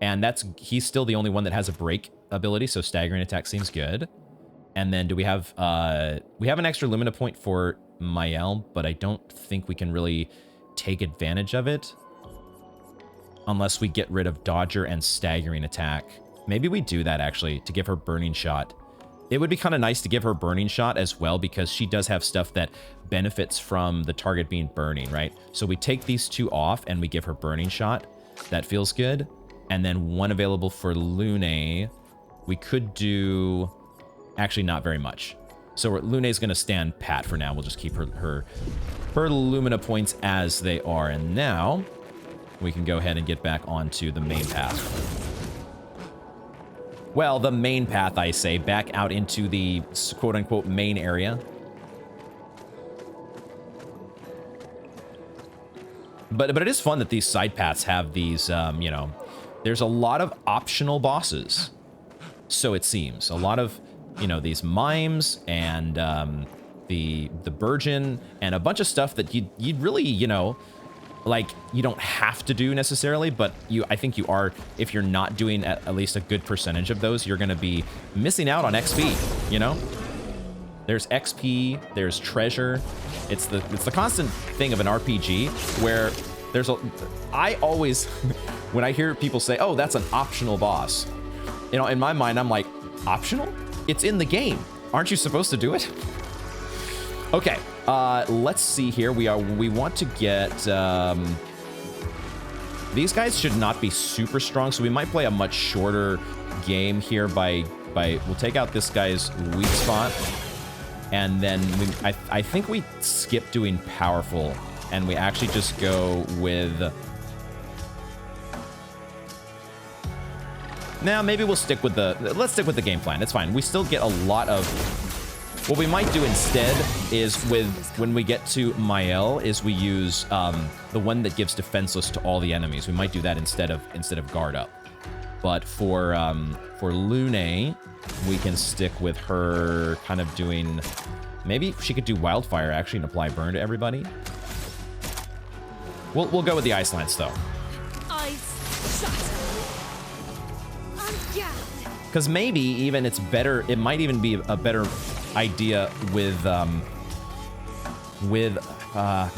And he's still the only one that has a break ability, so Staggering Attack seems good. And then do we have an extra Lumina point for Mael, but I don't think we can really take advantage of it unless we get rid of Dodger and Staggering Attack. Maybe we do that actually to give her Burning Shot. It would be kind of nice to give her Burning Shot as well, because she does have stuff that benefits from the target being burning, right? So we take these two off and we give her Burning Shot. That feels good. And then one available for Lune. We could do, actually not very much. So Lune's going to stand pat for now. We'll just keep her Lumina points as they are. And now we can go ahead and get back onto the main path. Well, the main path, I say, back out into the quote-unquote main area. But it is fun that these side paths have these, you know, there's a lot of optional bosses. So it seems. A lot of, you know, these mimes and the Virgin and a bunch of stuff that you'd really, you know, like, you don't have to do necessarily, but I think you are, if you're not doing at least a good percentage of those, you're going to be missing out on XP, you know? There's XP, there's treasure. It's the constant thing of an RPG where I always, when I hear people say, oh, that's an optional boss, you know, in my mind, I'm like, optional? It's in the game. Aren't you supposed to do it? Okay, let's see here. We want to get, these guys should not be super strong, so we might play a much shorter game here by we'll take out this guy's weak spot, and then I think we skip doing powerful, and we actually just go with, now maybe we'll stick with let's stick with the game plan. It's fine. We still get a lot of, what we might do instead is when we get to Mael is we use the one that gives defenseless to all the enemies. We might do that instead of guard up. But for Lune, we can stick with her kind of doing, maybe she could do wildfire actually and apply burn to everybody. We'll go with the ice lance though. Ice shatter. Because maybe even it's better, it might even be a better idea with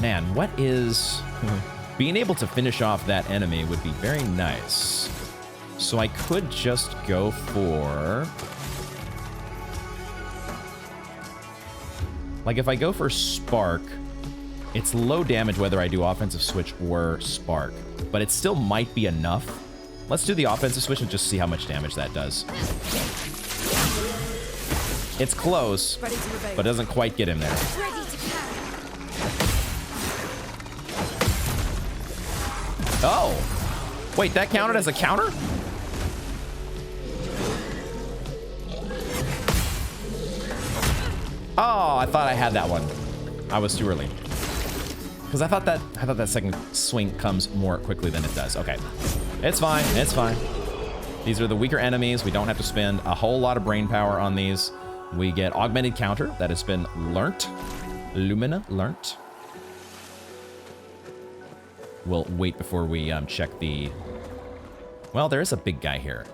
man, what is, being able to finish off that enemy would be very nice. So I could just go for, like, if I go for Spark, it's low damage whether I do offensive switch or Spark, but it still might be enough. Let's do the offensive switch and just see how much damage that does. It's close, but doesn't quite get him there. Oh! Wait, that counted as a counter? Oh, I thought I had that one. I was too early. Because I thought that second swing comes more quickly than it does. Okay. It's fine. It's fine. These are the weaker enemies. We don't have to spend a whole lot of brain power on these. We get augmented counter that has been learnt. Lumina learnt. We'll wait before we check the... Well, there is a big guy here.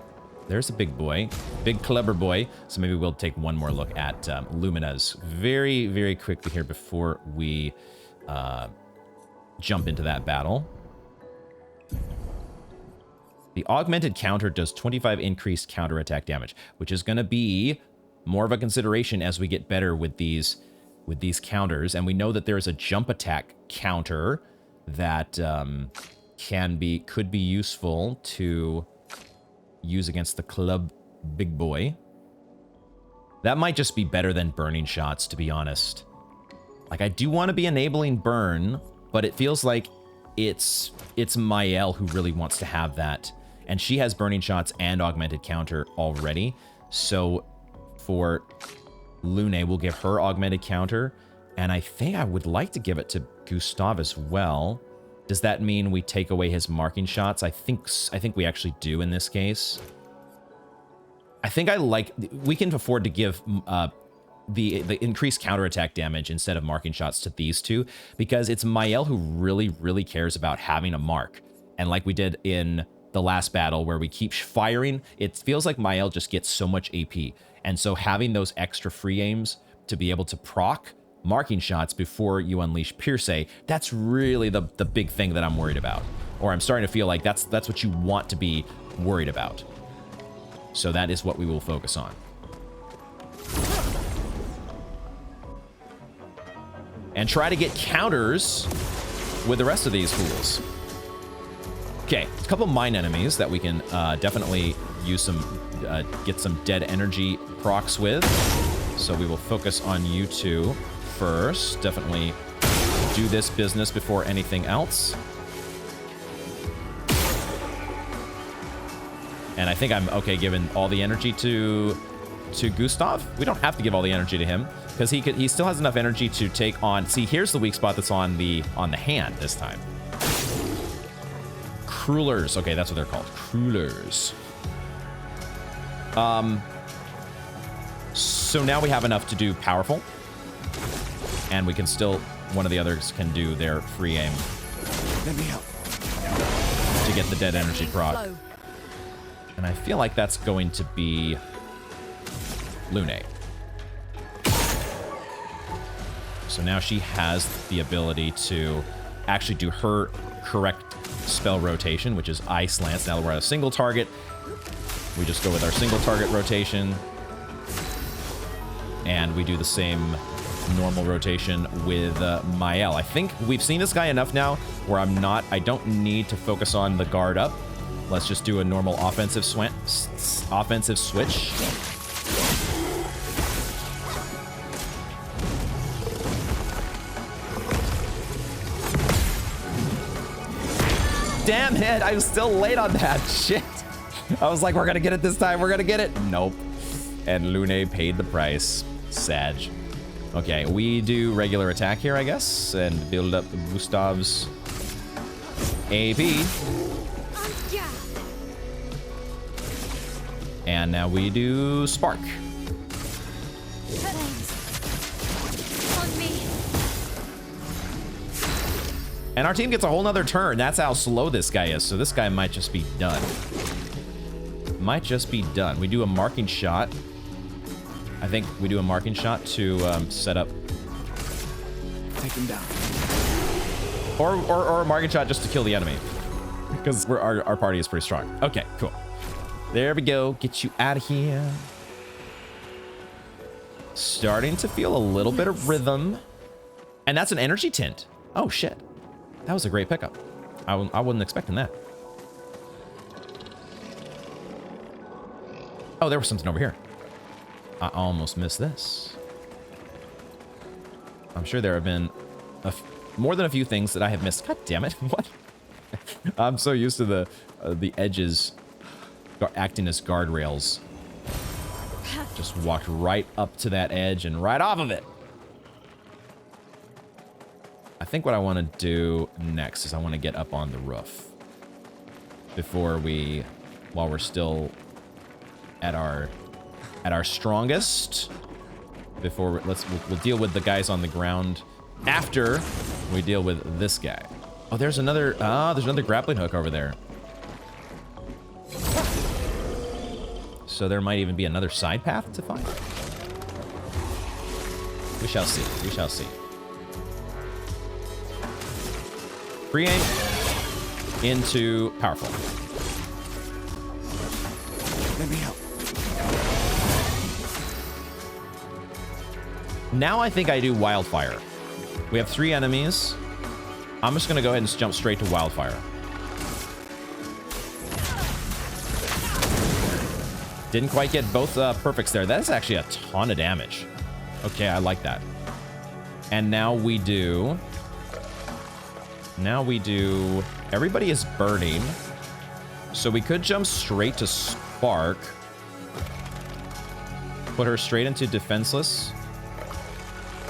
There's a big boy. Big clever boy. So maybe we'll take one more look at Lumina's very, very quickly here before we jump into that battle. The augmented counter does 25 increased counterattack damage, which is going to be more of a consideration as we get better with these counters. And we know that there is a jump attack counter that could be useful to use against the club big boy. That might just be better than burning shots, to be honest. Like, I do want to be enabling burn, but it feels like it's Mael who really wants to have that. And she has burning shots and augmented counter already. So for Lune, we'll give her augmented counter. And I think I would like to give it to Gustav as well. Does that mean we take away his marking shots? I think we actually do in this case. I think we can afford to give the increased counterattack damage instead of marking shots to these two, because it's Mael who really, really cares about having a mark. And like we did in the last battle where we keep firing, it feels like Mael just gets so much AP. And so having those extra free aims to be able to proc marking shots before you unleash Pierce, that's really the big thing that I'm worried about. Or I'm starting to feel like that's what you want to be worried about. So that is what we will focus on. And try to get counters with the rest of these fools. Okay, a couple mine enemies that we can definitely use get some dead energy procs with. So we will focus on you two first. Definitely do this business before anything else. And I think I'm okay giving all the energy to Gustav. We don't have to give all the energy to him because he still has enough energy to take on. See, here's the weak spot that's on the hand this time. Crullers. Okay, that's what they're called. Crullers. So now we have enough to do powerful. And we can still, one of the others can do their free aim. Let me help. To get the dead energy proc. Flow. And I feel like that's going to be Lune. So now she has the ability to actually do her correct spell rotation, which is Ice Lance. Now that we're at a single target, we just go with our single target rotation. And we do the same normal rotation with Mael. I think we've seen this guy enough now where I don't need to focus on the guard up. Let's just do a normal offensive switch. Damn it, I was still late on that. Shit. I was like, we're gonna get it this time. We're gonna get it. Nope. And Lune paid the price. Sag. Okay, we do regular attack here, I guess, and build up Gustav's AP. And now we do Spark. On me. And our team gets a whole nother turn. That's how slow this guy is. So this guy might just be done. Might just be done. We do a marking shot. I think we do a marking shot to set up. Take him down. Or a marking shot just to kill the enemy. Because our party is pretty strong. Okay, cool. There we go. Get you out of here. Starting to feel a little bit of rhythm. And that's an energy tint. Oh, shit. That was a great pickup. I wasn't expecting that. Oh, there was something over here. I almost missed this. I'm sure there have been more than a few things that I have missed. God damn it. What? I'm so used to the edges acting as guardrails. Just walked right up to that edge and right off of it. I think what I want to do next is I want to get up on the roof while we're still at our strongest. We'll deal with the guys on the ground after we deal with this guy. Oh, there's another grappling hook over there. So there might even be another side path to find. We shall see. We shall see. Free aim into powerful. Let me help. Now I think I do Wildfire. We have 3 enemies. I'm just going to go ahead and jump straight to Wildfire. Didn't quite get both perfects there. That is actually a ton of damage. Okay, I like that. And now we do... Everybody is burning. So we could jump straight to Spark. Put her straight into Defenseless.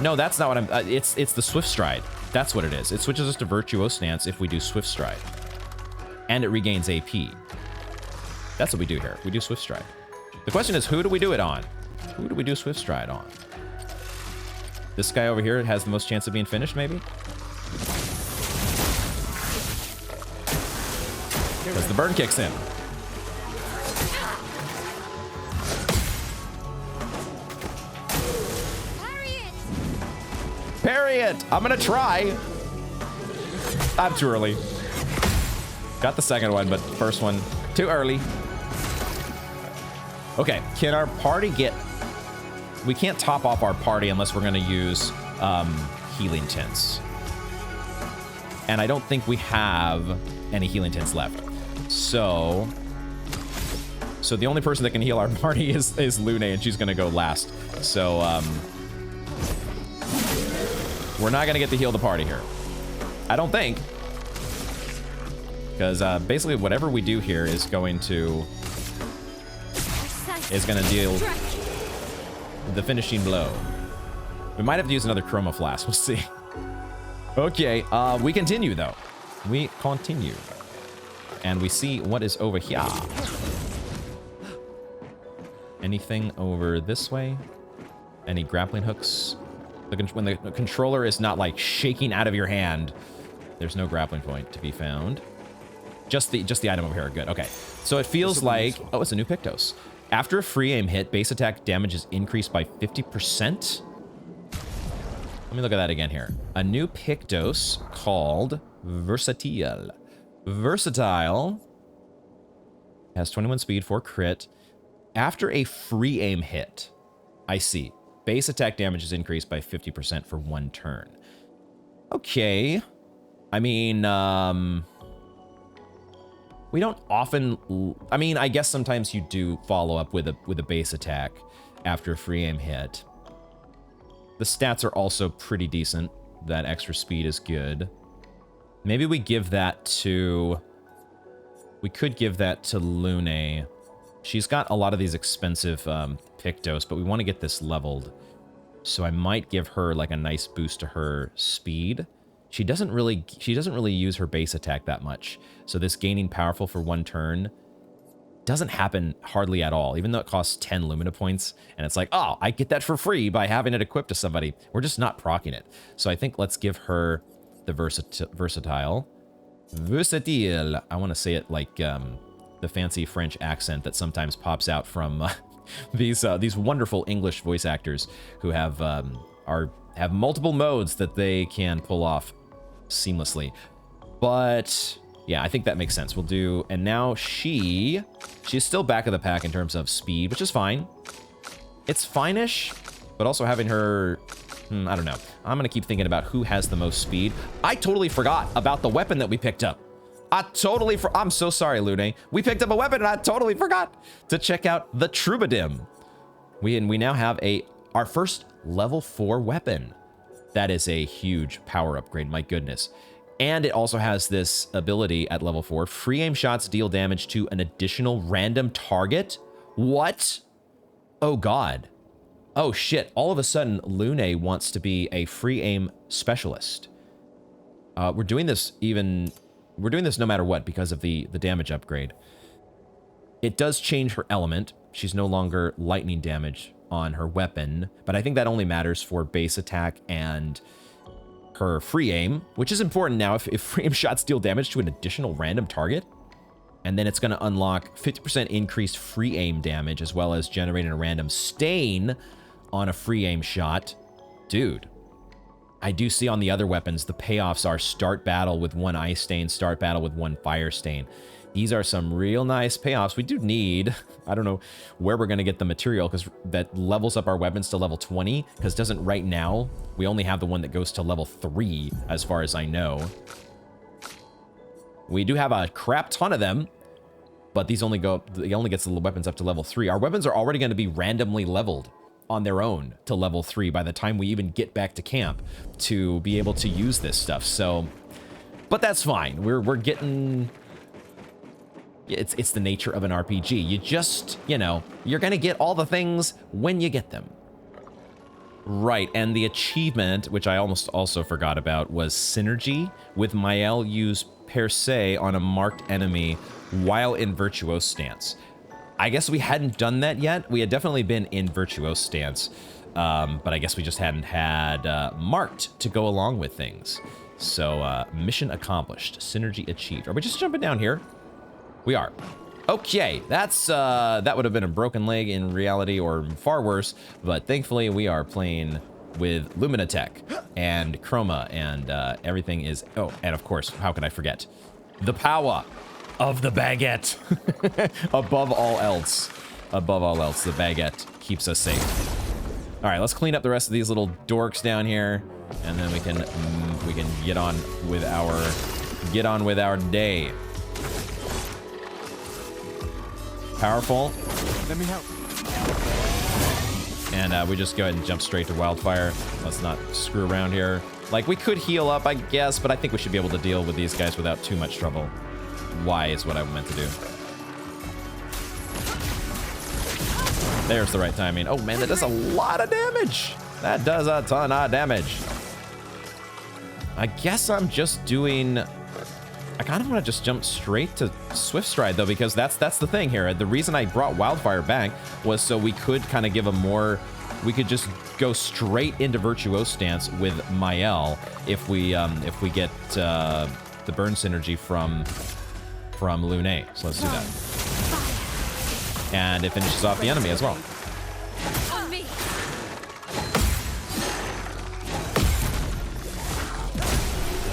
No, that's not what I'm... it's the Swift Stride. That's what it is. It switches us to Virtuose Stance if we do Swift Stride. And it regains AP. That's what we do here. We do Swift Stride. The question is, who do we do it on? Who do we do Swift Stride on? This guy over here has the most chance of being finished, maybe? Because the burn kicks in. Parry it! I'm gonna try. I'm too early. Got the second one, but first one too early. Okay, can our party get... We can't top off our party unless we're gonna use healing tints. And I don't think we have any healing tints left. So the only person that can heal our party is Lune, and she's gonna go last. So we're not gonna get to heal the party here. I don't think. Because basically whatever we do here is gonna deal the finishing blow. We might have to use another Chroma Flask. We'll see. Okay, we continue though. We continue. And we see what is over here. Anything over this way? Any grappling hooks? When the controller is not like shaking out of your hand, there's no grappling point to be found. Just the item over here. Good. Okay. So it feels like, oh, it's a new Pictos. After a free aim hit, base attack damage is increased by 50%. Let me look at that again here. A new Pictos called Versatile. Versatile has 21 speed for crit. After a free aim hit, I see. Base attack damage is increased by 50% for 1 turn. Okay. I mean, we don't often... I mean, I guess sometimes you do follow up with a base attack after a free aim hit. The stats are also pretty decent. That extra speed is good. Maybe we give that to... We could give that to Lune. She's got a lot of these expensive Pictos, but we want to get this leveled. So I might give her like a nice boost to her speed. She doesn't really use her base attack that much. So this gaining powerful for 1 turn doesn't happen hardly at all, even though it costs 10 Lumina points. And it's like, oh, I get that for free by having it equipped to somebody. We're just not proccing it. So I think let's give her the Versatile. Versatile. I want to say it like the fancy French accent that sometimes pops out from these wonderful English voice actors who have multiple modes that they can pull off seamlessly. But yeah, I think that makes sense. We'll do, and now she's still back of the pack in terms of speed, which is fine. It's fine-ish, but also having her, I don't know. I'm gonna keep thinking about who has the most speed. I totally forgot about the weapon that we picked up. I'm so sorry, Lune. We picked up a weapon and I totally forgot to check out the Troubadour. We now have our first level 4 weapon. That is a huge power upgrade, my goodness. And it also has this ability at level 4. Free aim shots deal damage to an additional random target. What? Oh God. Oh shit. All of a sudden, Lune wants to be a free aim specialist. We're doing this no matter what because of the damage upgrade. It does change her element. She's no longer lightning damage on her weapon, but I think that only matters for base attack and her free aim, which is important now if free aim shots deal damage to an additional random target. And then it's going to unlock 50% increased free aim damage as well as generating a random stain on a free aim shot. Dude. I do see on the other weapons, the payoffs are start battle with 1 ice stain, start battle with 1 fire stain. These are some real nice payoffs. We do need, I don't know where we're going to get the material because that levels up our weapons to level 20 because doesn't right now, we only have the one that goes to level 3 as far as I know. We do have a crap ton of them, but it only gets the weapons up to level 3. Our weapons are already going to be randomly leveled on their own to level 3 by the time we even get back to camp to be able to use this stuff. So, but that's fine. We're getting... It's the nature of an RPG. You just, you're going to get all the things when you get them. Right, and the achievement, which I almost also forgot about, was Synergy with Mael use per se on a marked enemy while in Virtuose stance. I guess we hadn't done that yet. We had definitely been in Virtuose stance, but I guess we just hadn't had marked to go along with things. So, mission accomplished. Synergy achieved. Are we just jumping down here? We are. Okay, that would have been a broken leg in reality or far worse, but thankfully we are playing with Luminatech and Chroma and everything is... Oh, and of course, how could I forget? The power of the baguette. Above all else, the baguette keeps us safe. All right, let's clean up the rest of these little dorks down here, and then we can get on with our day. Powerful. Let me help. And we just go ahead and jump straight to Wildfire. Let's not screw around here. Like, we could heal up, I guess, but I think we should be able to deal with these guys without too much trouble. Y is what I meant to do. There's the right timing. Oh, man, that does a lot of damage. That does a ton of damage. I guess I'm just doing... I kind of want to just jump straight to Swift Stride, though, because that's the thing here. The reason I brought Wildfire back was so we could kind of give a more... We could just go straight into Virtuose Stance with Mael if we get the burn synergy from Lune. So let's do that. And it finishes off the enemy as well. On me.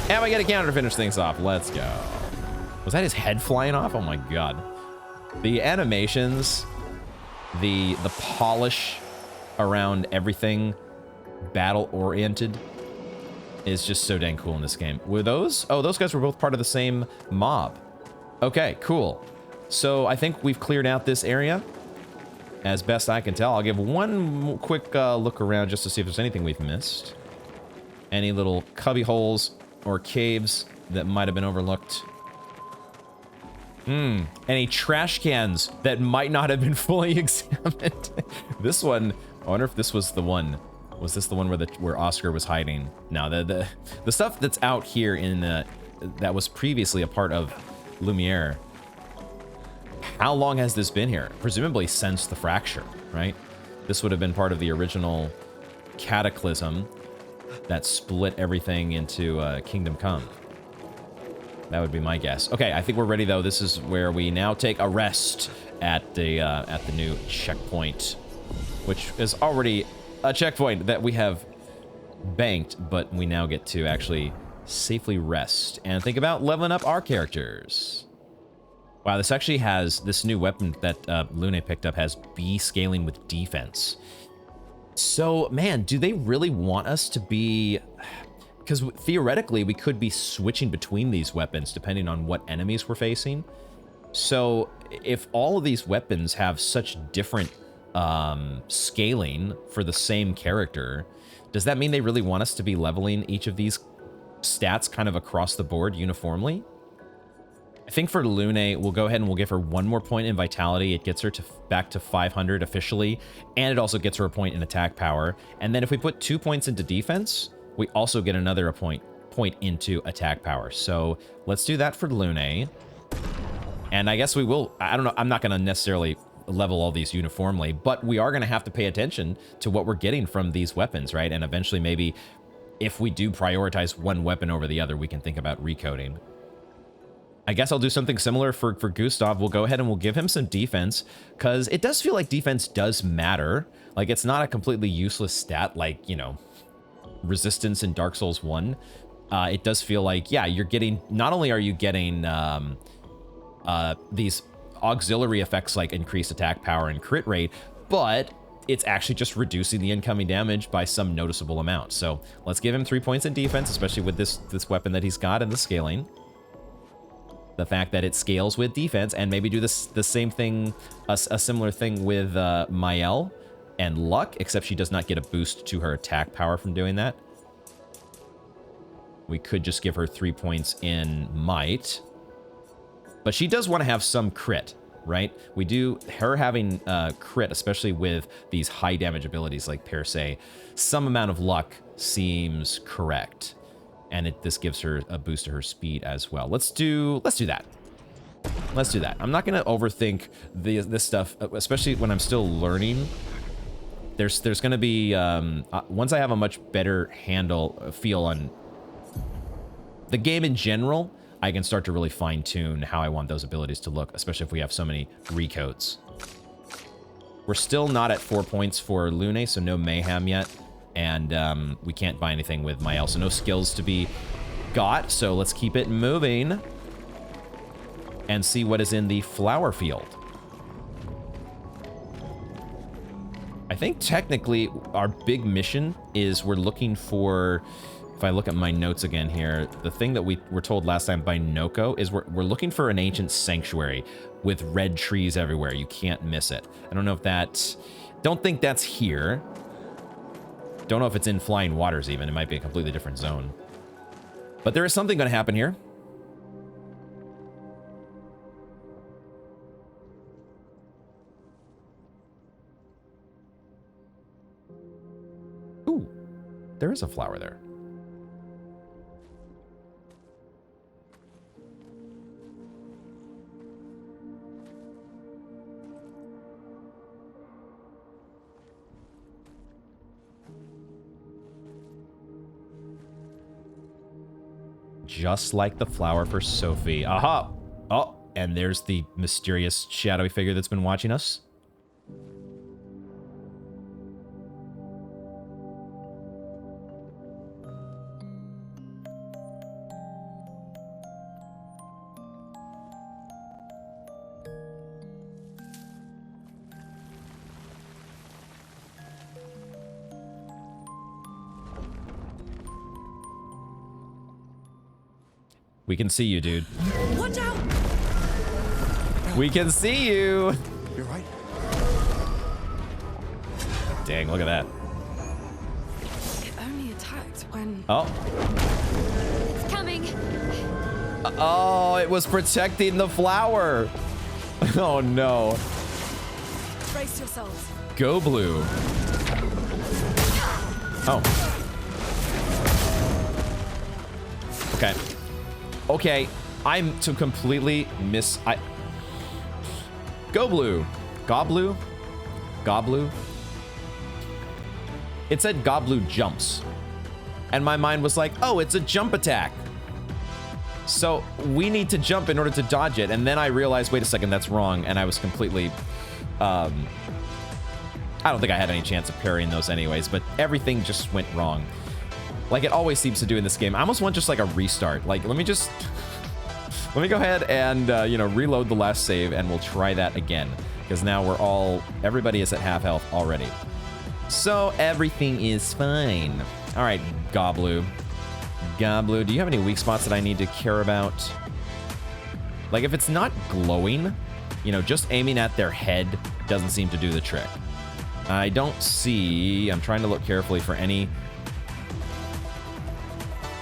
And we get a counter to finish things off. Let's go. Was that his head flying off? Oh my god. The animations, the polish around everything battle-oriented is just so dang cool in this game. Were those? Oh, those guys were both part of the same mob. Okay, cool. So I think we've cleared out this area as best I can tell. I'll give one quick look around just to see if there's anything we've missed. Any little cubby holes or caves that might have been overlooked. Any trash cans that might not have been fully examined. This one, I wonder if this was the one. Was this the one where Oscar was hiding? No, the stuff that's out here in that was previously a part of Lumiere. How long has this been here? Presumably since the fracture, right? This would have been part of the original cataclysm that split everything into Kingdom Come. That would be my guess. Okay, I think we're ready though. This is where we now take a rest at the new checkpoint, which is already a checkpoint that we have banked, but we now get to actually safely rest and think about leveling up our characters. Wow, this actually has this new weapon that Lune picked up has B scaling with defense. So, man, do they really want us to be... Because theoretically, we could be switching between these weapons depending on what enemies we're facing. So, if all of these weapons have such different scaling for the same character, does that mean they really want us to be leveling each of these stats kind of across the board uniformly? I think for Lune, we'll go ahead and we'll give her one more point in Vitality. It gets her back to 500 officially, and it also gets her a point in attack power. And then if we put 2 points into defense, we also get another point into attack power. So let's do that for Lune. And I guess we will, I don't know, I'm not going to necessarily level all these uniformly, but we are going to have to pay attention to what we're getting from these weapons, right? And eventually maybe if we do prioritize one weapon over the other, we can think about recoding. I guess I'll do something similar for Gustav. We'll go ahead and we'll give him some defense, because it does feel like defense does matter. Like, it's not a completely useless stat like, you know, resistance in Dark Souls 1. It does feel like, yeah, you're getting, not only are you getting these auxiliary effects like increased attack power and crit rate, but it's actually just reducing the incoming damage by some noticeable amount. So let's give him 3 points in defense, especially with this weapon that he's got and the scaling. The fact that it scales with defense, and maybe do the same thing, a similar thing with Mael and luck, except she does not get a boost to her attack power from doing that. We could just give her 3 points in might, but she does want to have some crit, right? We do, her having crit, especially with these high damage abilities like per se, some amount of luck seems correct. And this gives her a boost to her speed as well. Let's do that. Let's do that. I'm not gonna overthink this stuff, especially when I'm still learning. There's gonna be once I have a much better feel on the game in general, I can start to really fine tune how I want those abilities to look, especially if we have so many recodes. We're still not at 4 points for Lune, so no mayhem yet. And we can't buy anything with Mael, so no skills to be got. So let's keep it moving and see what is in the flower field. I think technically our big mission is we're looking for, if I look at my notes again here, the thing that we were told last time by Noko is we're looking for an ancient sanctuary with red trees everywhere. You can't miss it. I don't know if don't think that's here. Don't know if it's in Flying Waters even. It might be a completely different zone. But there is something going to happen here. Ooh, there is a flower there. Just like the flower for Sophie. Aha! Oh, and there's the mysterious shadowy figure that's been watching us. We can see you, dude. Watch out! We can see you! You're right. Dang, look at that. It only attacked when... Oh. It's coming! Oh, it was protecting the flower. Oh, no. Brace yourselves. Goblu. Oh. Okay. Okay, I'm to completely Goblu. Goblu? Goblu? It said Goblu jumps. And my mind was like, oh, it's a jump attack. So we need to jump in order to dodge it. And then I realized, wait a second, that's wrong. And I was completely, I don't think I had any chance of parrying those anyways, but everything just went wrong. Like it always seems to do in this game. I almost want just like a restart. Like, let me go ahead and, you know, reload the last save and we'll try that again. Because now everybody is at half health already. So everything is fine. All right, Goblu. Goblu, do you have any weak spots that I need to care about? Like if it's not glowing, you know, just aiming at their head doesn't seem to do the trick. I don't see, I'm trying to look carefully for any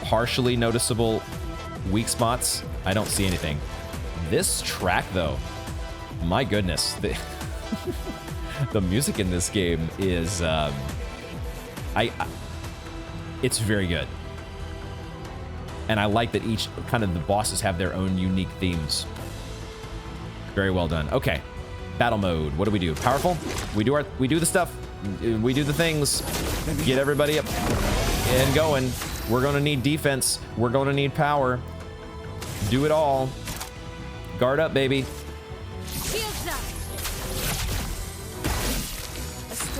partially noticeable weak spots. I don't see anything. This track though, my goodness, the music in this game is it's very good. And I like that each kind of the bosses have their own unique themes. Very well done. Okay. Battle mode. What do we do? Powerful? We do the stuff. We do the things. Get everybody up and going. We're going to need defense. We're going to need power. Do it all. Guard up, baby.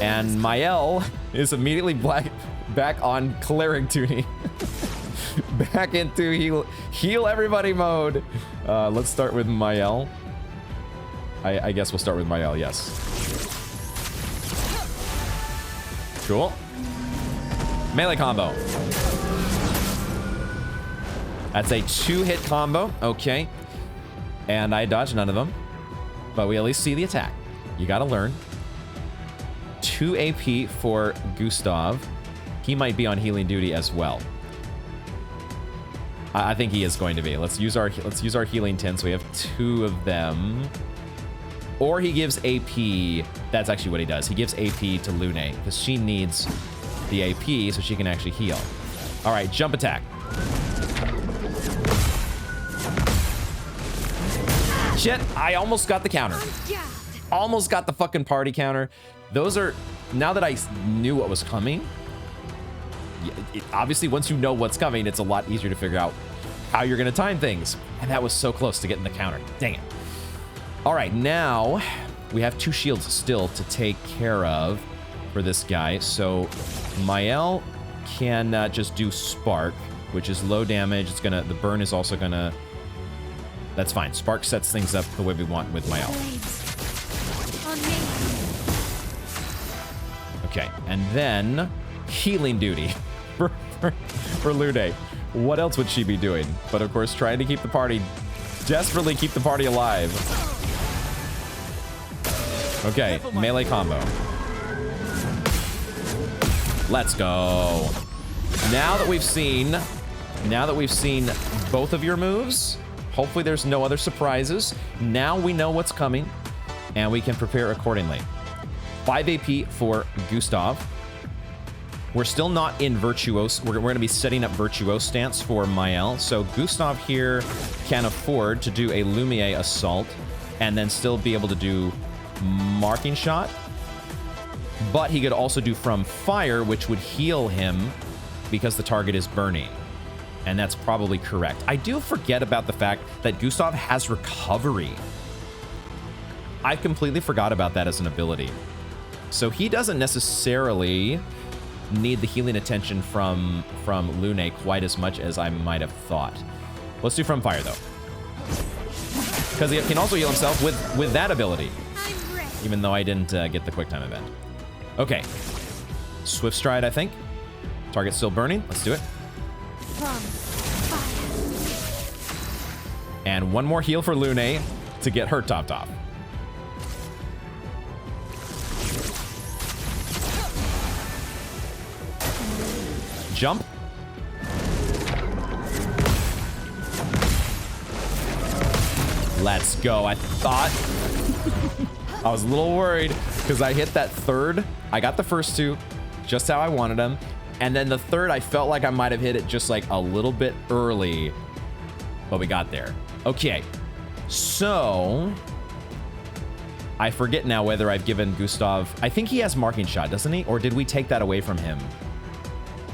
And Mael is immediately back on cleric duty. Back into heal everybody mode. Let's start with Mael. I guess we'll start with Mael, yes. Cool. Melee combo. That's a 2-hit combo. Okay. And I dodged none of them. But we at least see the attack. You gotta learn. 2 AP for Gustav. He might be on healing duty as well. I think he is going to be. Let's use our healing 10, so we have 2 of them. Or he gives AP. That's actually what he does. He gives AP to Lune because she needs the AP so she can actually heal. All right, jump attack. Shit, I almost got the counter. Almost got the fucking party counter. Those are, now that I knew what was coming, obviously once you know what's coming, it's a lot easier to figure out how you're gonna time things. And that was so close to getting the counter. Dang it. All right, now we have 2 shields still to take care of for this guy. So Mael can just do Spark, which is low damage. It's gonna, the burn is also gonna, that's fine. Spark sets things up the way we want with Mael. Okay, and then healing duty for Lune. What else would she be doing? But of course, trying to keep the party, desperately keep the party alive. Okay, melee combo. Let's go. Now that we've seen both of your moves, hopefully there's no other surprises. Now we know what's coming, and we can prepare accordingly. 5 AP for Gustav. We're still not in Virtuose. We're going to be setting up Virtuose stance for Mael. So Gustav here can afford to do a Lumiere assault and then still be able to do marking shot. But he could also do from fire, which would heal him because the target is burning. And that's probably correct. I do forget about the fact that Gustav has recovery. I completely forgot about that as an ability. So he doesn't necessarily need the healing attention from Lune quite as much as I might have thought. Let's do From Fire, though. Because he can also heal himself with that ability. Even though I didn't get the quick time event. Okay. Swift Stride, I think. Target still burning. Let's do it. And one more heal for Lune to get her topped off. Jump. Let's go. I thought I was a little worried because I hit that third. I got the first two just how I wanted them. And then the third, I felt like I might have hit it just like a little bit early, but we got there. Okay. So I forget now whether I've given Gustav, I think he has marking shot, doesn't he? Or did we take that away from him?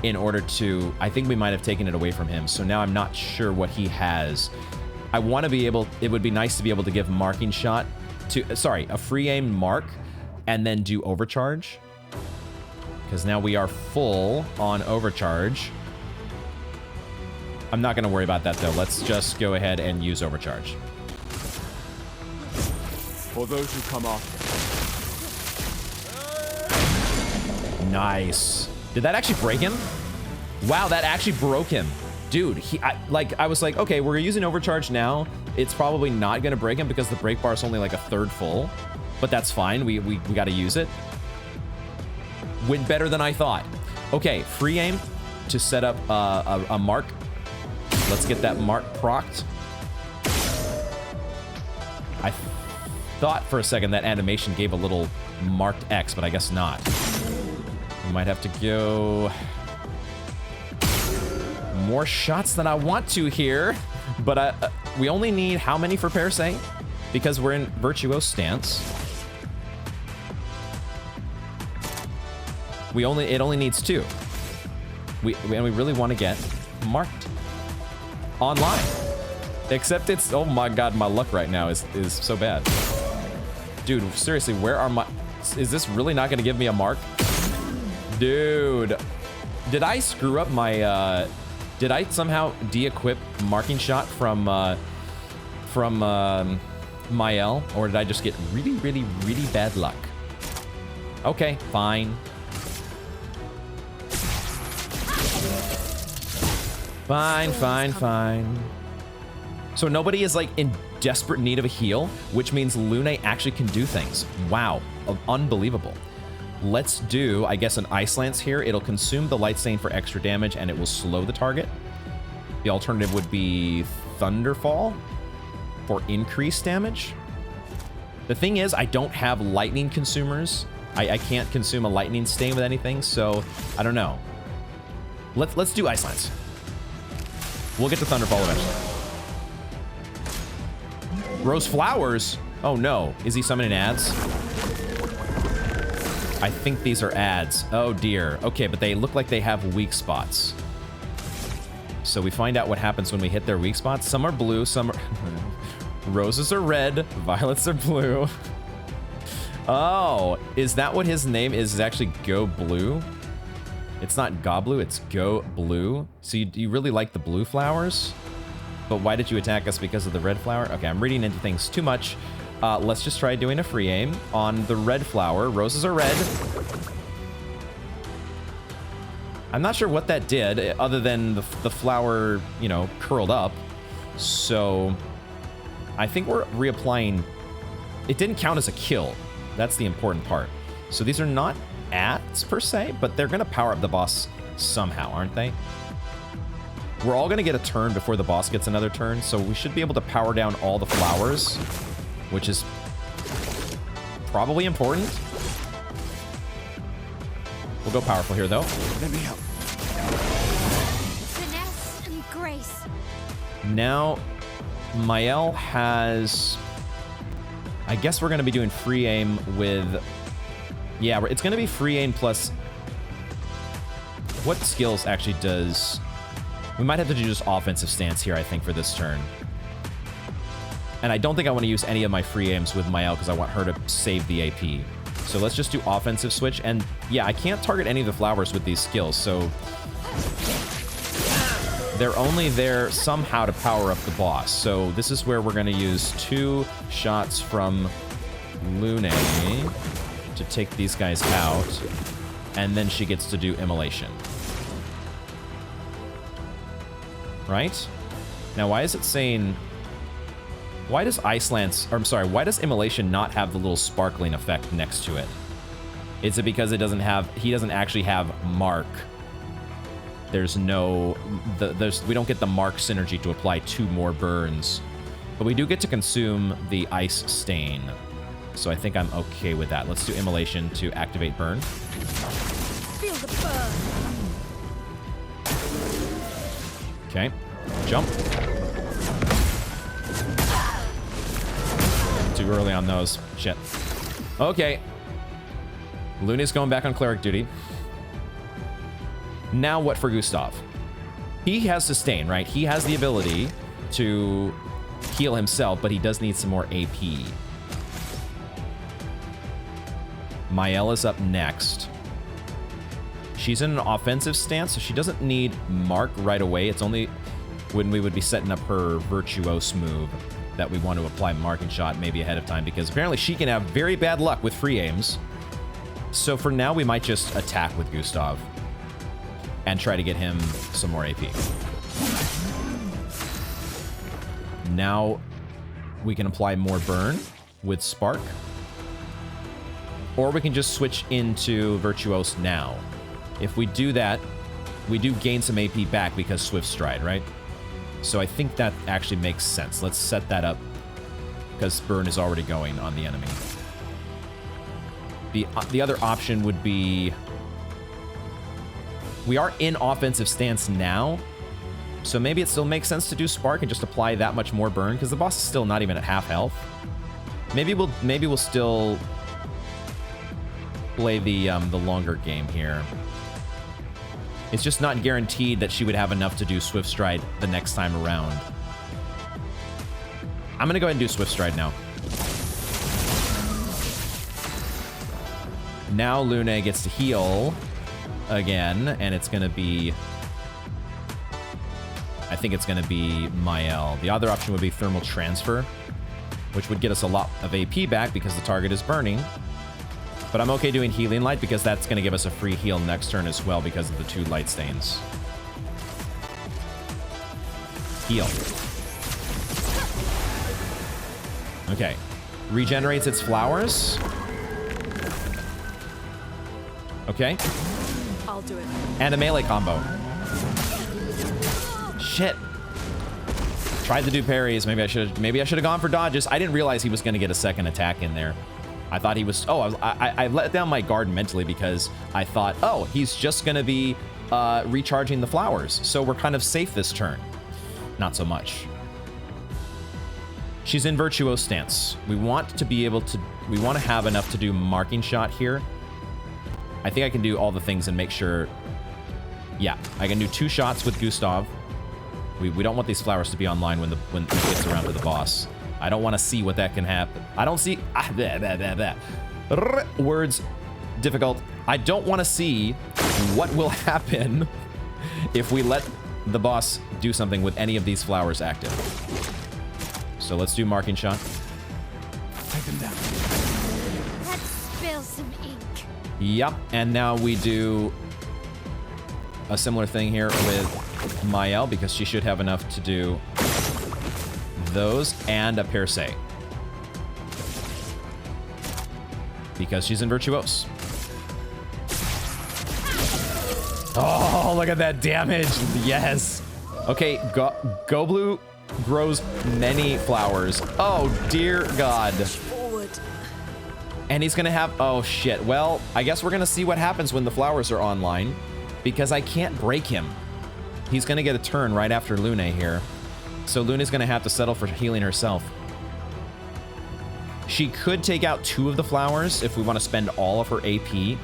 In order to, I think we might have taken it away from him. So now I'm not sure what he has. I want to be able, it would be nice to be able to give marking shot to, sorry, a free aim mark and then do overcharge. Because now we are full on overcharge. I'm not going to worry about that though. Let's just go ahead and use overcharge. For those who come after. Nice. Did that actually break him? Wow, that actually broke him. Dude, I was like, okay, we're using overcharge now. It's probably not gonna break him because the break bar is only like a third full, but that's fine. We gotta use it. Went better than I thought. Okay, free aim to set up a mark. Let's get that mark procced. I thought for a second that animation gave a little marked X, but I guess not. We might have to go more shots than I want to here, but we only need how many for Parasite? Because we're in Virtuose stance. It only needs 2. And we really want to get marked online. Except it's, oh my god, my luck right now is so bad. Dude, seriously, where are my, is this really not going to give me a mark? Dude, did I screw up my, did I somehow de-equip marking shot from Mael? Or did I just get really, really, really bad luck? Okay, fine. Fine. So nobody is like in desperate need of a heal, which means Lune actually can do things. Wow, unbelievable. Let's do, I guess, an Ice Lance here. It'll consume the Light Stain for extra damage and it will slow the target. The alternative would be Thunderfall for increased damage. The thing is, I don't have lightning consumers. I can't consume a lightning stain with anything, so I don't know. Let's do Ice Lance. We'll get to Thunderfall eventually. Rose Flowers? Oh no, is he summoning ads? I think these are ads. Oh dear. Okay, but they look like they have weak spots. So we find out what happens when we hit their weak spots. Some are blue, some are... Roses are red, violets are blue. Oh, is that what his name is? Is actually Goblu? It's not Goblu, it's Goblu. So you really like the blue flowers? But why did you attack us because of the red flower? Okay, I'm reading into things too much. Let's just try doing a free aim on the red flower. Roses are red. I'm not sure what that did, other than the flower, you know, curled up. So I think we're reapplying. It didn't count as a kill. That's the important part. So these are not ads per se, but they're gonna power up the boss somehow, aren't they? We're all gonna get a turn before the boss gets another turn, so we should be able to power down all the flowers, which is probably important. We'll go powerful here, though. Let me help. Finesse and grace. Now, Mael has... I guess we're going to be doing free aim with... Yeah, it's going to be free aim plus... What skills actually does We might have to do just offensive stance here, I think, for this turn. And I don't think I want to use any of my free aims with Mael because I want her to save the AP. So let's just do offensive switch. And yeah, I can't target any of the flowers with these skills, so they're only there somehow to power up the boss. So this is where we're going to use 2 shots from Lune to take these guys out. And then she gets to do immolation. Right? Now, why is it saying... Why does Iceland's... Or I'm sorry, why does immolation not have the little sparkling effect next to it? Is it because it doesn't have... He doesn't actually have Mark. There's no... we don't get the Mark synergy to apply 2 more burns. But we do get to consume the Ice Stain. So I think I'm okay with that. Let's do immolation to activate burn. Feel the burn. Okay. Jump. Too early on those. Shit. Okay. Luna's going back on cleric duty. Now what for Gustav? He has sustain, right? He has the ability to heal himself, but he does need some more AP. Mael is up next. She's in an offensive stance, so she doesn't need Mark right away. It's only when we would be setting up her Virtuose move that we want to apply marking shot maybe ahead of time, because apparently she can have very bad luck with free aims. So for now, we might just attack with Gustav and try to get him some more AP. Now we can apply more burn with Spark. Or we can just switch into Virtuose now. If we do that, we do gain some AP back because Swift Stride, right? So I think that actually makes sense. Let's set that up because burn is already going on the enemy. The other option would be... We are in offensive stance now, so maybe it still makes sense to do Spark and just apply that much more burn because the boss is still not even at half health. Maybe we'll still play the longer game here. It's just not guaranteed that she would have enough to do Swift Stride the next time around. I'm gonna go ahead and do Swift Stride now. Now Lune gets to heal again, and it's gonna be... I think it's gonna be Mael. The other option would be Thermal Transfer, which would get us a lot of AP back because the target is burning. But I'm okay doing Healing Light because that's going to give us a free heal next turn as well because of the 2 light stains. Heal. Okay. Regenerates its flowers. Okay. I'll do it. And a melee combo. Shit. Tried to do parries. Maybe I should have gone for dodges. I didn't realize he was going to get a second attack in there. I thought he was... Oh, I let down my guard mentally because I thought, oh, he's just going to be recharging the flowers. So we're kind of safe this turn. Not so much. She's in Virtuose stance. We want to be able to... We want to have enough to do marking shot here. I think I can do all the things and make sure... Yeah, I can do 2 shots with Gustav. We don't want these flowers to be online when it gets around to the boss. I don't want to see what that can happen. I don't see... Words difficult. I don't want to see what will happen if we let the boss do something with any of these flowers active. So let's do marking shot. Take them down. Let's spill some ink. Yep, and now we do a similar thing here with Mael because she should have enough to do those and a Perse. Because she's in Virtuose. Oh, look at that damage. Yes. Okay, Goblu grows many flowers. Oh, dear God. Forward. And he's going to have... Oh, shit. Well, I guess we're going to see what happens when the flowers are online. Because I can't break him. He's going to get a turn right after Lune here. So Luna's going to have to settle for healing herself. She could take out 2 of the flowers if we want to spend all of her AP.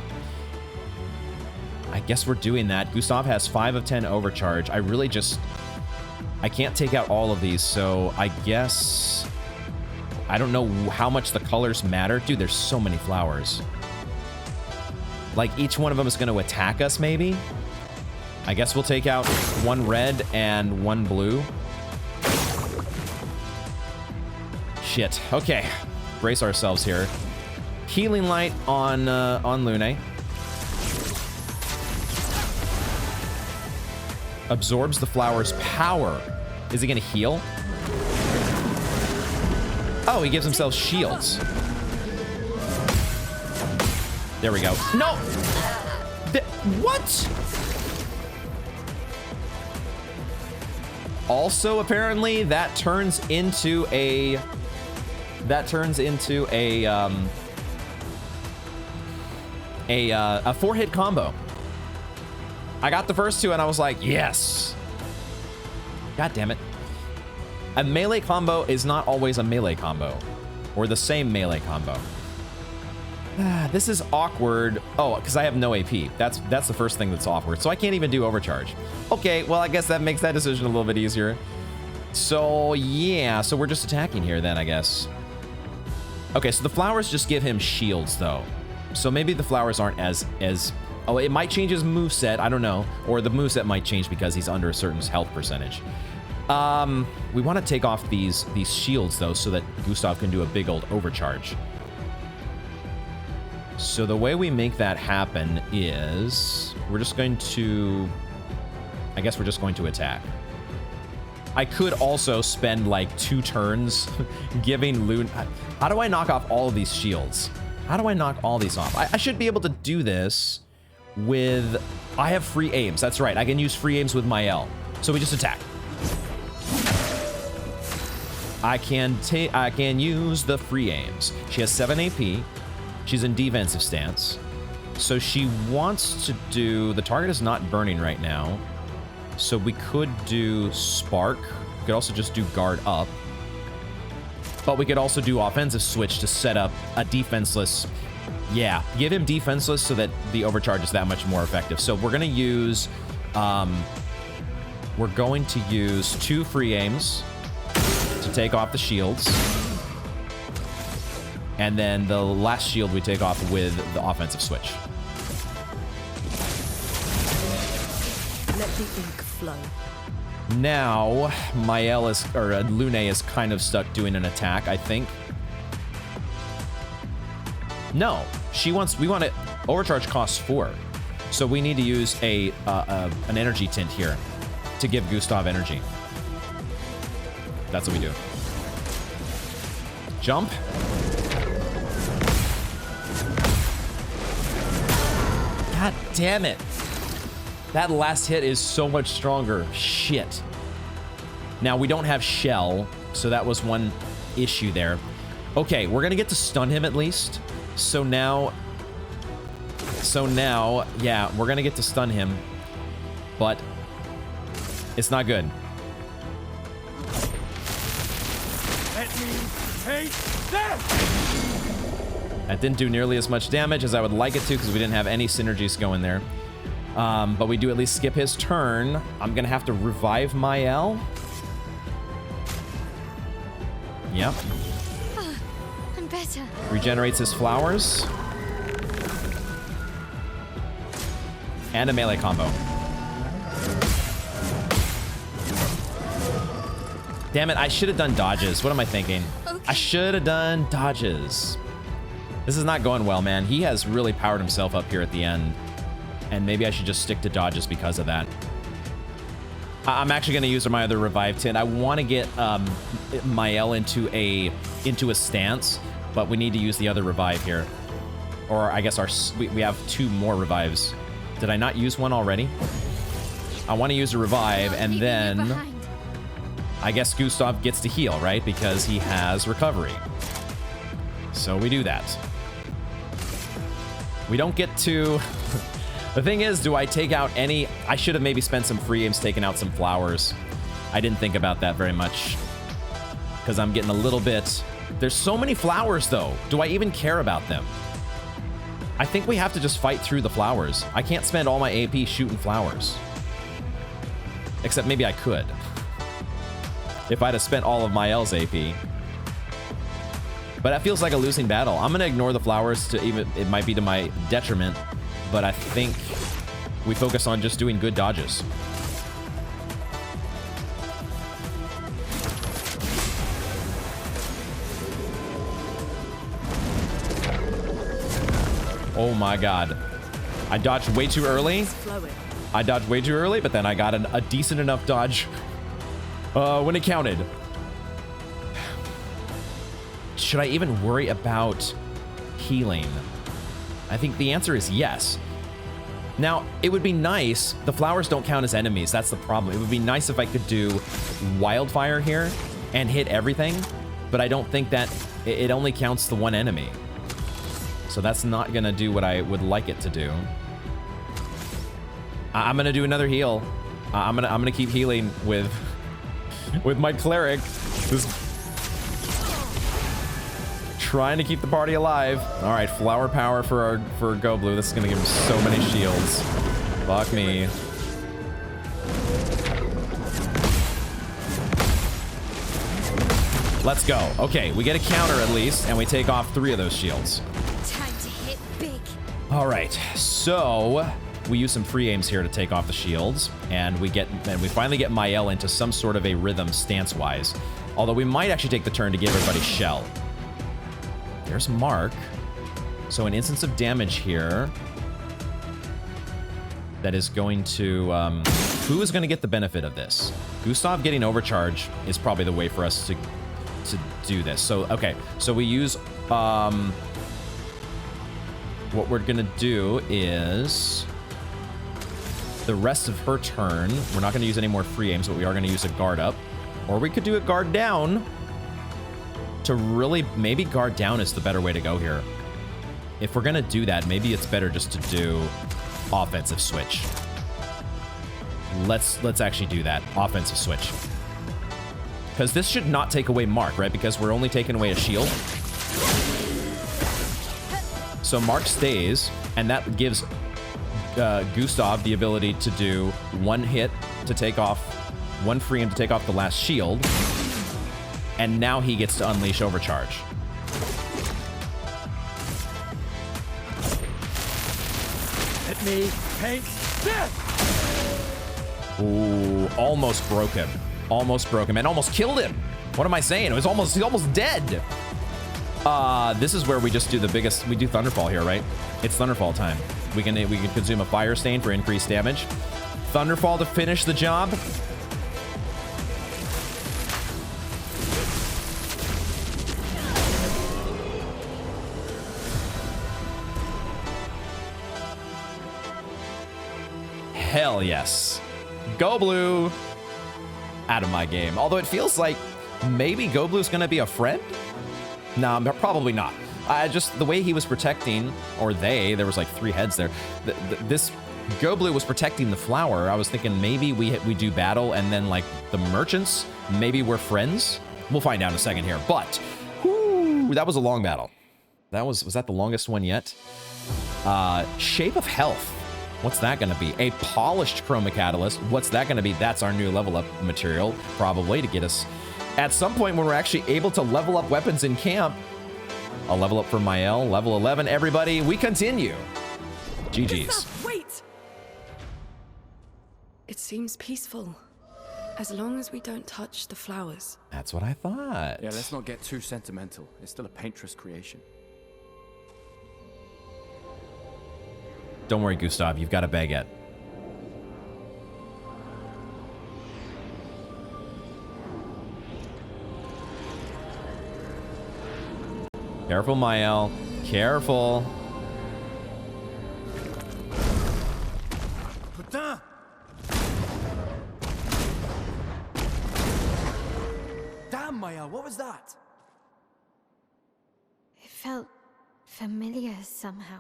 I guess we're doing that. Gustav has 5 of 10 overcharge. I can't take out all of these, so I guess... I don't know how much the colors matter. Dude, there's so many flowers. Like, each one of them is going to attack us, maybe? I guess we'll take out 1 red and 1 blue. Shit. Okay. Brace ourselves here. Healing Light on Lune. Absorbs the flower's power. Is he going to heal? Oh, he gives himself shields. There we go. No! What? Also, apparently, that turns into a 4-hit combo. I got the first 2 and I was like, yes. God damn it. A melee combo is not always a melee combo, or the same melee combo. This is awkward. Oh, because I have no AP. That's the first thing that's awkward. So I can't even do overcharge. Okay, well, I guess that makes that decision a little bit easier. So yeah, so we're just attacking here then, I guess. Okay, so the flowers just give him shields though. So maybe the flowers aren't as oh, it might change his moveset, I don't know. Or the moveset might change because he's under a certain health percentage. We want to take off these shields though, so that Gustav can do a big old overcharge. So the way we make that happen is we're just going to, I guess we're just going to attack. I could also spend like 2 turns giving Lune. How do I knock off all of these shields? How do I knock all these off? I should be able to do this with, I have free aims. That's right. I can use free aims with my L. So we just attack. I can use the free aims. She has 7 AP. She's in defensive stance. So she wants to do, the target is not burning right now. So we could do Spark. We could also just do Guard Up. But we could also do Offensive Switch to set up a defenseless. Yeah, give him defenseless so that the overcharge is that much more effective. So we're going to use 2 free aims to take off the shields. And then the last shield we take off with the offensive switch. Let the ink flow. Now, Lune is kind of stuck doing an attack, I think. No, we want it, overcharge costs 4. So we need to use an energy tint here to give Gustav energy. That's what we do. Jump. God damn it. That last hit is so much stronger. Shit. Now, we don't have Shell, so that was one issue there. Okay, we're going to get to stun him at least. So now, yeah, we're going to get to stun him. But it's not good. Let me take that! That didn't do nearly as much damage as I would like it to because we didn't have any synergies going there. But we do at least skip his turn. I'm going to have to revive my L. Yep. Oh, I'm better. Regenerates his flowers. And a melee combo. Damn it, I should have done dodges. What am I thinking? Okay. I should have done dodges. This is not going well, man. He has really powered himself up here at the end. And maybe I should just stick to dodges because of that. I'm actually going to use my other revive tint. I want to get my L into a stance, but we need to use the other revive here. Or I guess we have 2 more revives. Did I not use one already? I want to use a revive, and then I guess Gustav gets to heal, right? Because he has recovery. So we do that. We don't get to... The thing is, do I take out any... I should have maybe spent some free aims taking out some flowers. I didn't think about that very much. Because I'm getting a little bit... There's so many flowers, though. Do I even care about them? I think we have to just fight through the flowers. I can't spend all my AP shooting flowers. Except maybe I could. If I'd have spent all of my L's AP. But that feels like a losing battle. I'm gonna ignore the flowers to even, it might be to my detriment, but I think we focus on just doing good dodges. Oh my god. I dodged way too early. I dodged way too early, but then I got a decent enough dodge when it counted. Should I even worry about healing? I think the answer is yes. Now, it would be nice. The flowers don't count as enemies. That's the problem. It would be nice if I could do wildfire here and hit everything, but I don't think that it only counts the one enemy. So that's not gonna do what I would like it to do. I'm gonna do another heal. I'm gonna keep healing with my cleric. Just trying to keep the party alive. All right, flower power for Goblu. This is gonna give him so many shields. Fuck me. Let's go. Okay, we get a counter at least, and we take off 3 of those shields. Time to hit big. All right, so we use some free aims here to take off the shields, and we finally get Mael into some sort of a rhythm stance-wise. Although we might actually take the turn to give everybody shell. There's Mark. So an instance of damage here. That is going to... who is going to get the benefit of this? Gustav getting overcharge is probably the way for us to do this. So, okay. So we use... what we're going to do is... the rest of her turn, we're not going to use any more free aims, but we are going to use a guard up. Or we could do a guard down. To really, maybe guard down is the better way to go here. If we're gonna do that, maybe it's better just to do offensive switch. Let's actually do that, offensive switch. Because this should not take away Mark, right? Because we're only taking away a shield. So Mark stays, and that gives Gustav the ability to do 1 hit to take off, 1 free aim to take off the last shield. And now he gets to unleash overcharge. Let me paint this! Ooh, almost broke him. Almost broke him and almost killed him. What am I saying? He's almost dead. This is where we just do the biggest, we do Thunderfall here, right? It's Thunderfall time. We can consume a Fire Stain for increased damage. Thunderfall to finish the job. Hell yes. Goblu out of my game. Although it feels like maybe Goblu's gonna be a friend? No, probably not. Just the way he was protecting, or there was like 3 heads there. This Goblu was protecting the flower. I was thinking maybe we do battle and then like the merchants, maybe we're friends. We'll find out in a second here. But whoo, that was a long battle. Was that the longest one yet? Shape of Health. What's that going to be? A polished chroma catalyst. What's that going to be? That's our new level up material, probably, to get us at some point when we're actually able to level up weapons in camp. A level up for Mael, level 11. Everybody, we continue. GG's. Gustav, wait! It seems peaceful. As long as we don't touch the flowers. That's what I thought. Yeah, let's not get too sentimental. It's still a painter's creation. Don't worry, Gustav. You've got a baguette. Careful, Mael. Careful. Putain! Damn, Maya, what was that? It felt familiar somehow.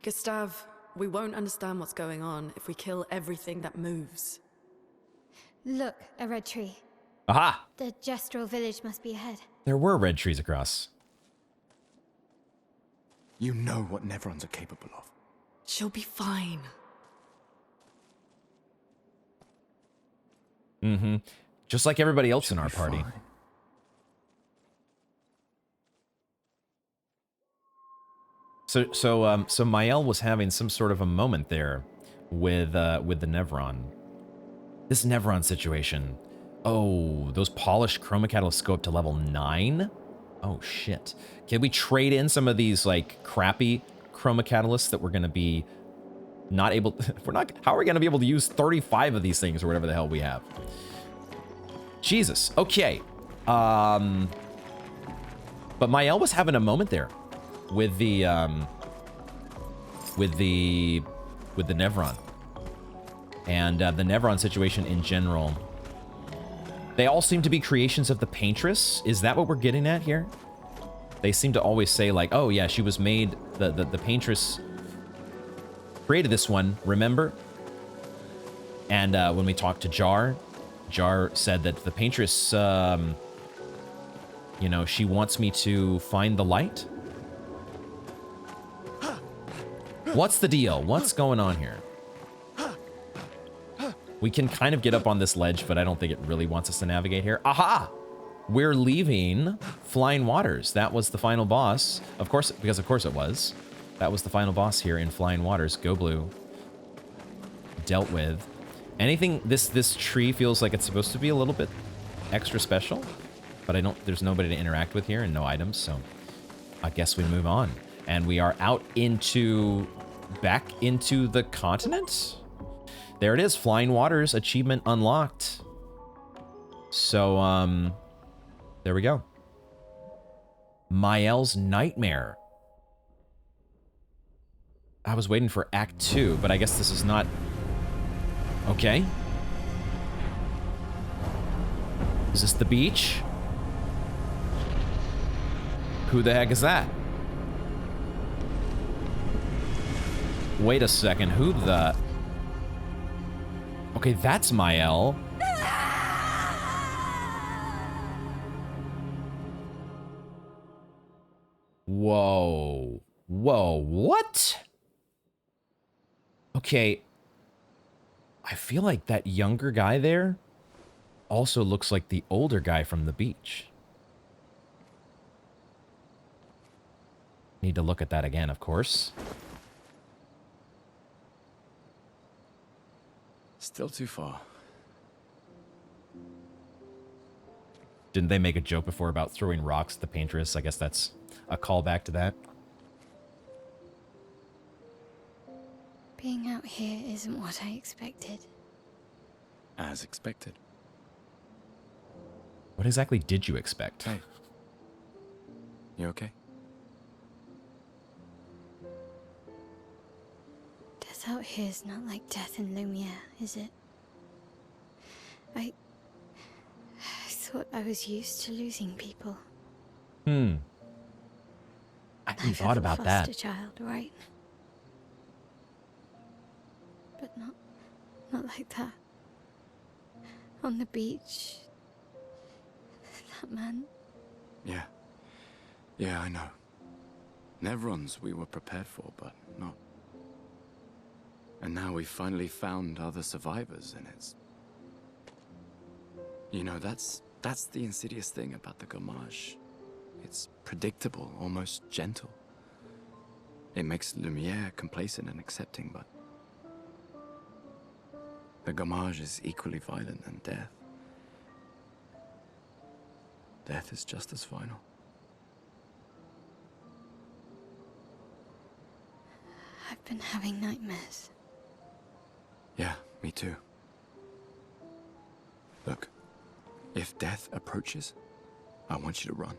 Gustav, we won't understand what's going on if we kill everything that moves. Look, a red tree. Aha! The Gestural village must be ahead. There were red trees across. You know what Nevrons are capable of. She'll be fine. Mm-hmm. Just like everybody else in our party. Fine. So Mael was having some sort of a moment there with the Nevron. This Nevron situation. Oh, those polished chroma catalysts go up to level 9? Oh shit. Can we trade in some of these like crappy chroma catalysts that we're gonna be not able how are we gonna be able to use 35 of these things or whatever the hell we have? Jesus. Okay. But Mael was having a moment there with the Nevron. And the Nevron situation in general. They all seem to be creations of the Paintress. Is that what we're getting at here? They seem to always say like, oh yeah, she was made, the Paintress created this one, remember? And when we talked to Jar said that the Paintress, you know, she wants me to find the light. What's the deal? What's going on here? We can kind of get up on this ledge, but I don't think it really wants us to navigate here. Aha! We're leaving Flying Waters. That was the final boss. Of course, because of course it was. That was the final boss here in Flying Waters. Goblu dealt with. Anything, this tree feels like it's supposed to be a little bit extra special, but there's nobody to interact with here and no items, so I guess we move on. And we are out back into the continent? There it is, Flying Waters, achievement unlocked. So, there we go. Mael's Nightmare. I was waiting for Act 2, but I guess this is not... Okay. Is this the beach? Who the heck is that? Wait a second, who the... Okay, that's Mael. Whoa. Whoa, what? Okay. I feel like that younger guy there also looks like the older guy from the beach. Need to look at that again, of course. Still too far. Didn't they make a joke before about throwing rocks at the Paintress? I guess that's a callback to that. Being out here isn't what I expected. As expected. What exactly did you expect? Hey. You okay? Death out here's not like death in Lumiere, is it? I thought I was used to losing people. I hadn't thought about that. Foster child, right? But not like that. On the beach. That man. Yeah. Yeah, I know. Nevrons we were prepared for, but not. And now we've finally found other survivors, and it's... You know, that's the insidious thing about the Gommage. It's predictable, almost gentle. It makes Lumiere complacent and accepting, but... The Gommage is equally violent than death. Death is just as final. I've been having nightmares. Yeah, me too. Look, if death approaches, I want you to run.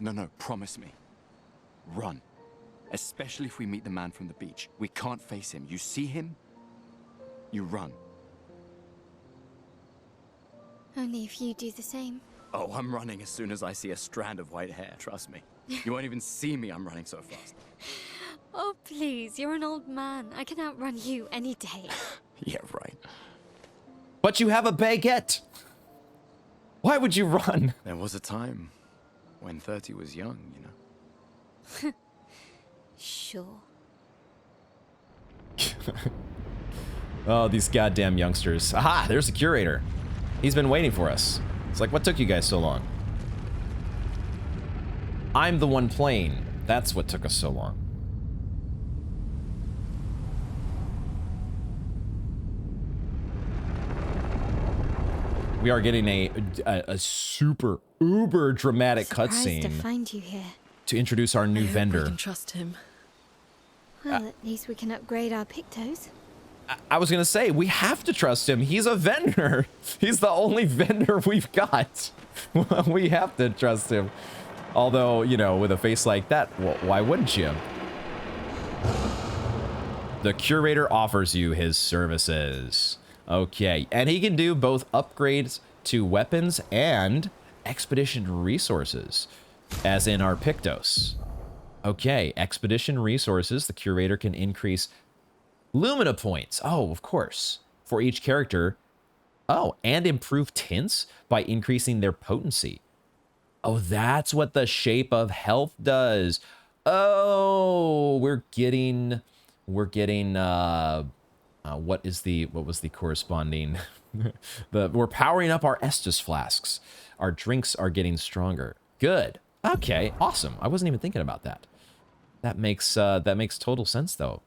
No, promise me. Run. Especially if we meet the man from the beach. We can't face him. You see him, you run. Only if you do the same. Oh, I'm running as soon as I see a strand of white hair, trust me. You won't even see me, I'm running so fast. Oh, please, you're an old man. I can outrun you any day. Yeah, right. But you have a baguette. Why would you run? There was a time when 30 was young, you know. Sure. Oh, these goddamn youngsters. Aha, there's the curator. He's been waiting for us. It's like, what took you guys so long? I'm the one playing. That's what took us so long. We are getting a super uber dramatic Surprised to cutscene find you here. to introduce our new I hope vendor. we can trust him. Well, at least we can upgrade our Pictos. I was gonna say, we have to trust him. He's a vendor. He's the only vendor we've got. We have to trust him. Although, you know, with a face like that, well, why wouldn't you? The curator offers you his services. Okay, and he can do both upgrades to weapons and expedition resources, as in our Pictos. Okay, expedition resources, the curator can increase Lumina points. Oh, of course. For each character. Oh, and improve tints by increasing their potency. Oh, that's what the shape of health does. Oh, we're getting what was the corresponding we're powering up our Estus flasks. Our drinks are getting stronger. Good. Okay, awesome. I wasn't even thinking about that. That makes total sense though.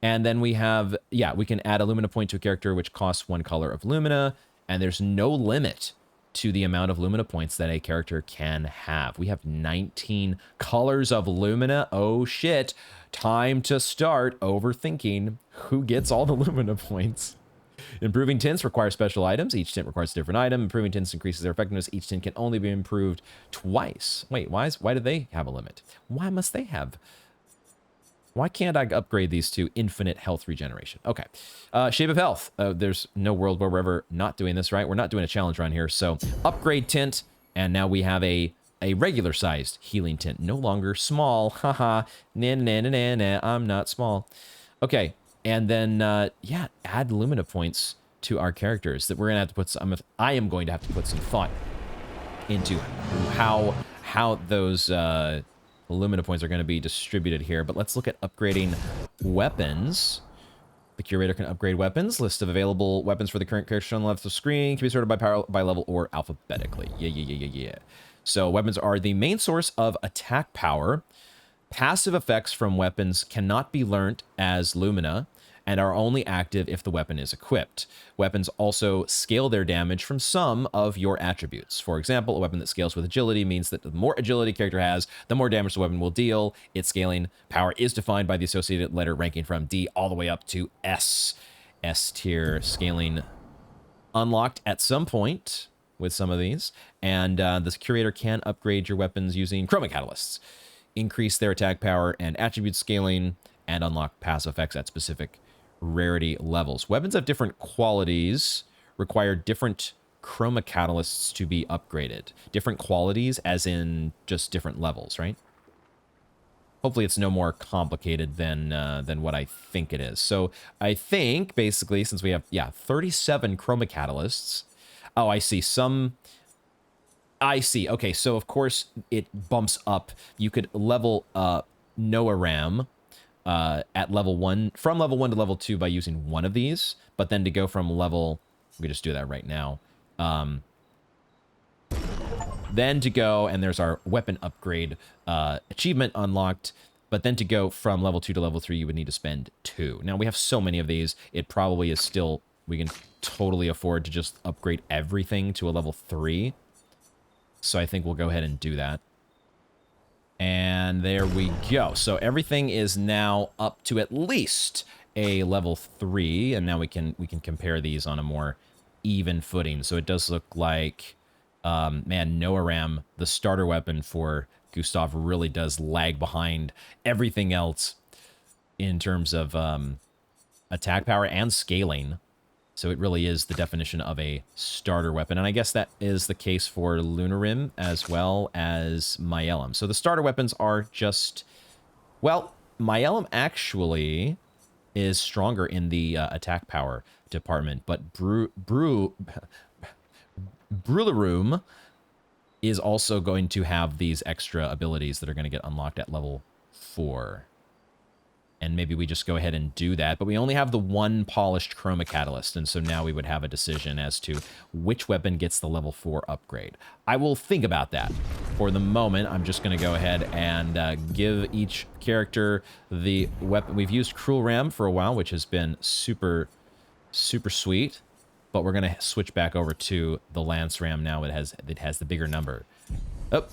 And then we have, yeah, we can add a Lumina point to a character which costs 1 color of Lumina, and there's no limit to the amount of Lumina points that a character can have. We have 19 colors of Lumina. Oh shit. Time to start overthinking who gets all the Lumina points. Improving tints requires special items. Each tint requires a different item. Improving tints increases their effectiveness. Each tint can only be improved twice. Wait, why do they have a limit? Why must they have? Why can't I upgrade these to infinite health regeneration? Okay. Shape of health. There's no world where we're ever not doing this, right? We're not doing a challenge run here. So upgrade tint. And now we have a regular sized healing tint. No longer small. Haha. Nah, nah, nah, nah, nah. I'm not small. Okay. And then, yeah, add Lumina points to our characters that we're going to have to put some, I am going to have to put some thought into how those, Lumina points are going to be distributed here, but let's look at upgrading weapons. The curator can upgrade weapons. List of available weapons for the current character on the left of the screen can be sorted by power, by level, or alphabetically. Yeah. So weapons are the main source of attack power. Passive effects from weapons cannot be learnt as Lumina and are only active if the weapon is equipped. Weapons also scale their damage from some of your attributes. For example, a weapon that scales with agility means that the more agility a character has, the more damage the weapon will deal. Its scaling power is defined by the associated letter ranking from D all the way up to S. S tier scaling unlocked at some point with some of these. And this curator can upgrade your weapons using chroma catalysts. Increase their attack power and attribute scaling, and unlock passive effects at specific rarity levels. Weapons of different qualities require different chroma catalysts to be upgraded. Different qualities as in just different levels, right? Hopefully it's no more complicated than what I think it is. So I think basically since we have, yeah, 37 chroma catalysts. Oh, I see. I see. Okay, so of course it bumps up. You could level Noah Ram at level 1, from level 1 to level 2 by using one of these, but then to go from level, we can just do that right now. Then to go, and there's our weapon upgrade achievement unlocked, but then to go from level 2 to level 3, you would need to spend 2. Now we have so many of these, it probably is still, we can totally afford to just upgrade everything to a level 3. So I think we'll go ahead and do that. And there we go. So everything is now up to at least a level 3, and now we can compare these on a more even footing. So it does look like, man, Noah Ram, the starter weapon for Gustav, really does lag behind everything else in terms of attack power and scaling. So it really is the definition of a starter weapon. And I guess that is the case for Lunarim as well as Myelum. So the starter weapons are just... Well, Myelum actually is stronger in the attack power department. But Brularum is also going to have these extra abilities that are going to get unlocked at level 4. And maybe we just go ahead and do that. But we only have the one polished chroma catalyst. And so now we would have a decision as to which weapon gets the level 4 upgrade. I will think about that. For the moment, I'm just going to go ahead and give each character the weapon. We've used Cruel Ram for a while, which has been super, super sweet. But we're going to switch back over to the Lance Ram now. It has the bigger number. Oh.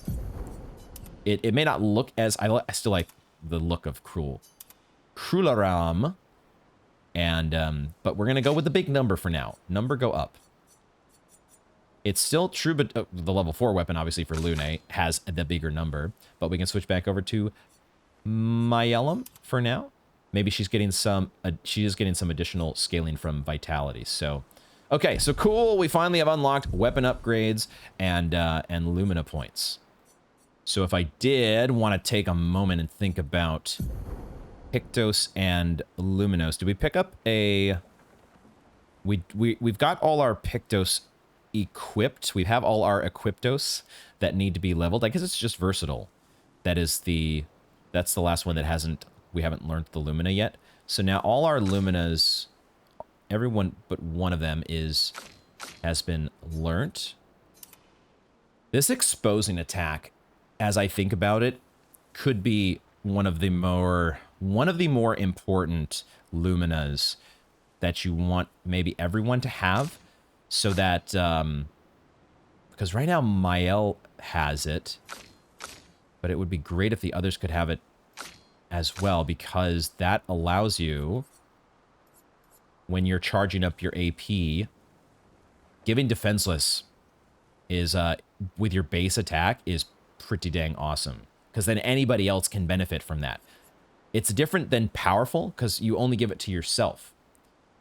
It may not look as... I still like the look of Cruel Ram, and but we're gonna go with the big number for now. Number go up. It's still true, but the level 4 weapon, obviously for Lune, has the bigger number. But we can switch back over to Myellum for now. Maybe she's getting some. She is getting some additional scaling from Vitality. So, okay, so cool. We finally have unlocked weapon upgrades and Lumina points. So if I did want to take a moment and think about Pictos and Luminos. Do we pick up a... We've got all our Pictos equipped. We have all our Equiptos that need to be leveled. I guess it's just versatile. That's the last one that we haven't learned the Lumina yet. So now all our Luminas, everyone but one of them has been learnt. This exposing attack, as I think about it, could be one of the more important Luminas that you want maybe everyone to have, so that because right now Mael has it, but it would be great if the others could have it as well, because that allows you, when you're charging up your AP, giving defenseless is with your base attack is pretty dang awesome, because then anybody else can benefit from that. It's different than powerful, because you only give it to yourself.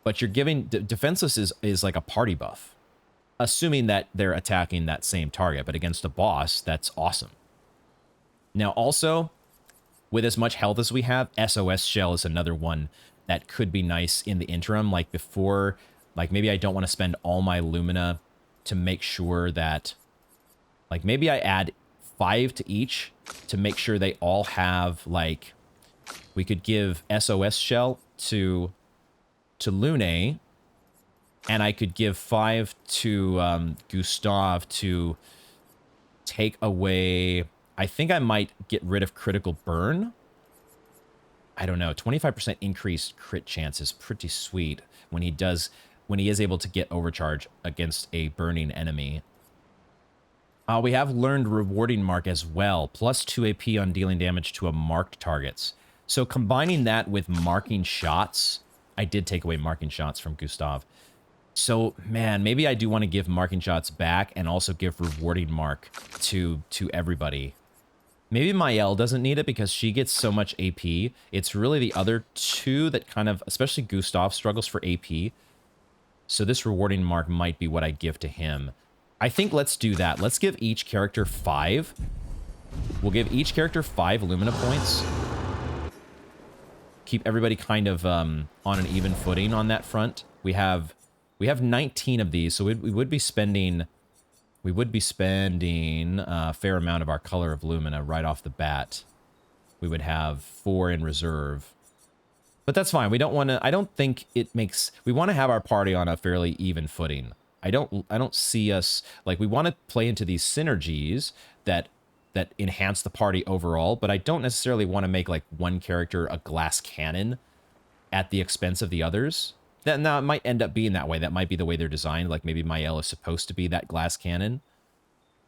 But you're giving... defenseless is like a party buff. Assuming that they're attacking that same target. But against a boss, that's awesome. Now also, with as much health as we have, SOS Shell is another one that could be nice in the interim. Like before... like maybe I don't want to spend all my Lumina to make sure that... like maybe I add 5 to each to make sure they all have, like... we could give SOS Shell to Lune, and I could give 5 to Gustav to take away... I think I might get rid of critical burn. I don't know. 25% increased crit chance is pretty sweet when he is able to get overcharge against a burning enemy. We have learned Rewarding Mark as well, plus 2 AP on dealing damage to a marked targets. So combining that with marking shots, I did take away marking shots from Gustav. So, man, maybe I do want to give marking shots back and also give Rewarding Mark to everybody. Maybe Mael doesn't need it because she gets so much AP. It's really the other two that kind of, especially Gustav, struggles for AP. So this Rewarding Mark might be what I give to him. I think let's do that. Let's give each character 5. We'll give each character 5 Lumina points. Keep everybody kind of on an even footing on that front. We have 19 of these, so we would be spending a fair amount of our color of Lumina right off the bat. We would have 4 in reserve. But that's fine. We don't want to... I don't think it makes... we want to have our party on a fairly even footing. I don't see us... like, we want to play into these synergies that enhance the party overall, but I don't necessarily want to make, like, one character a glass cannon at the expense of the others. Now, it might end up being that way. That might be the way they're designed. Like, maybe Mael is supposed to be that glass cannon,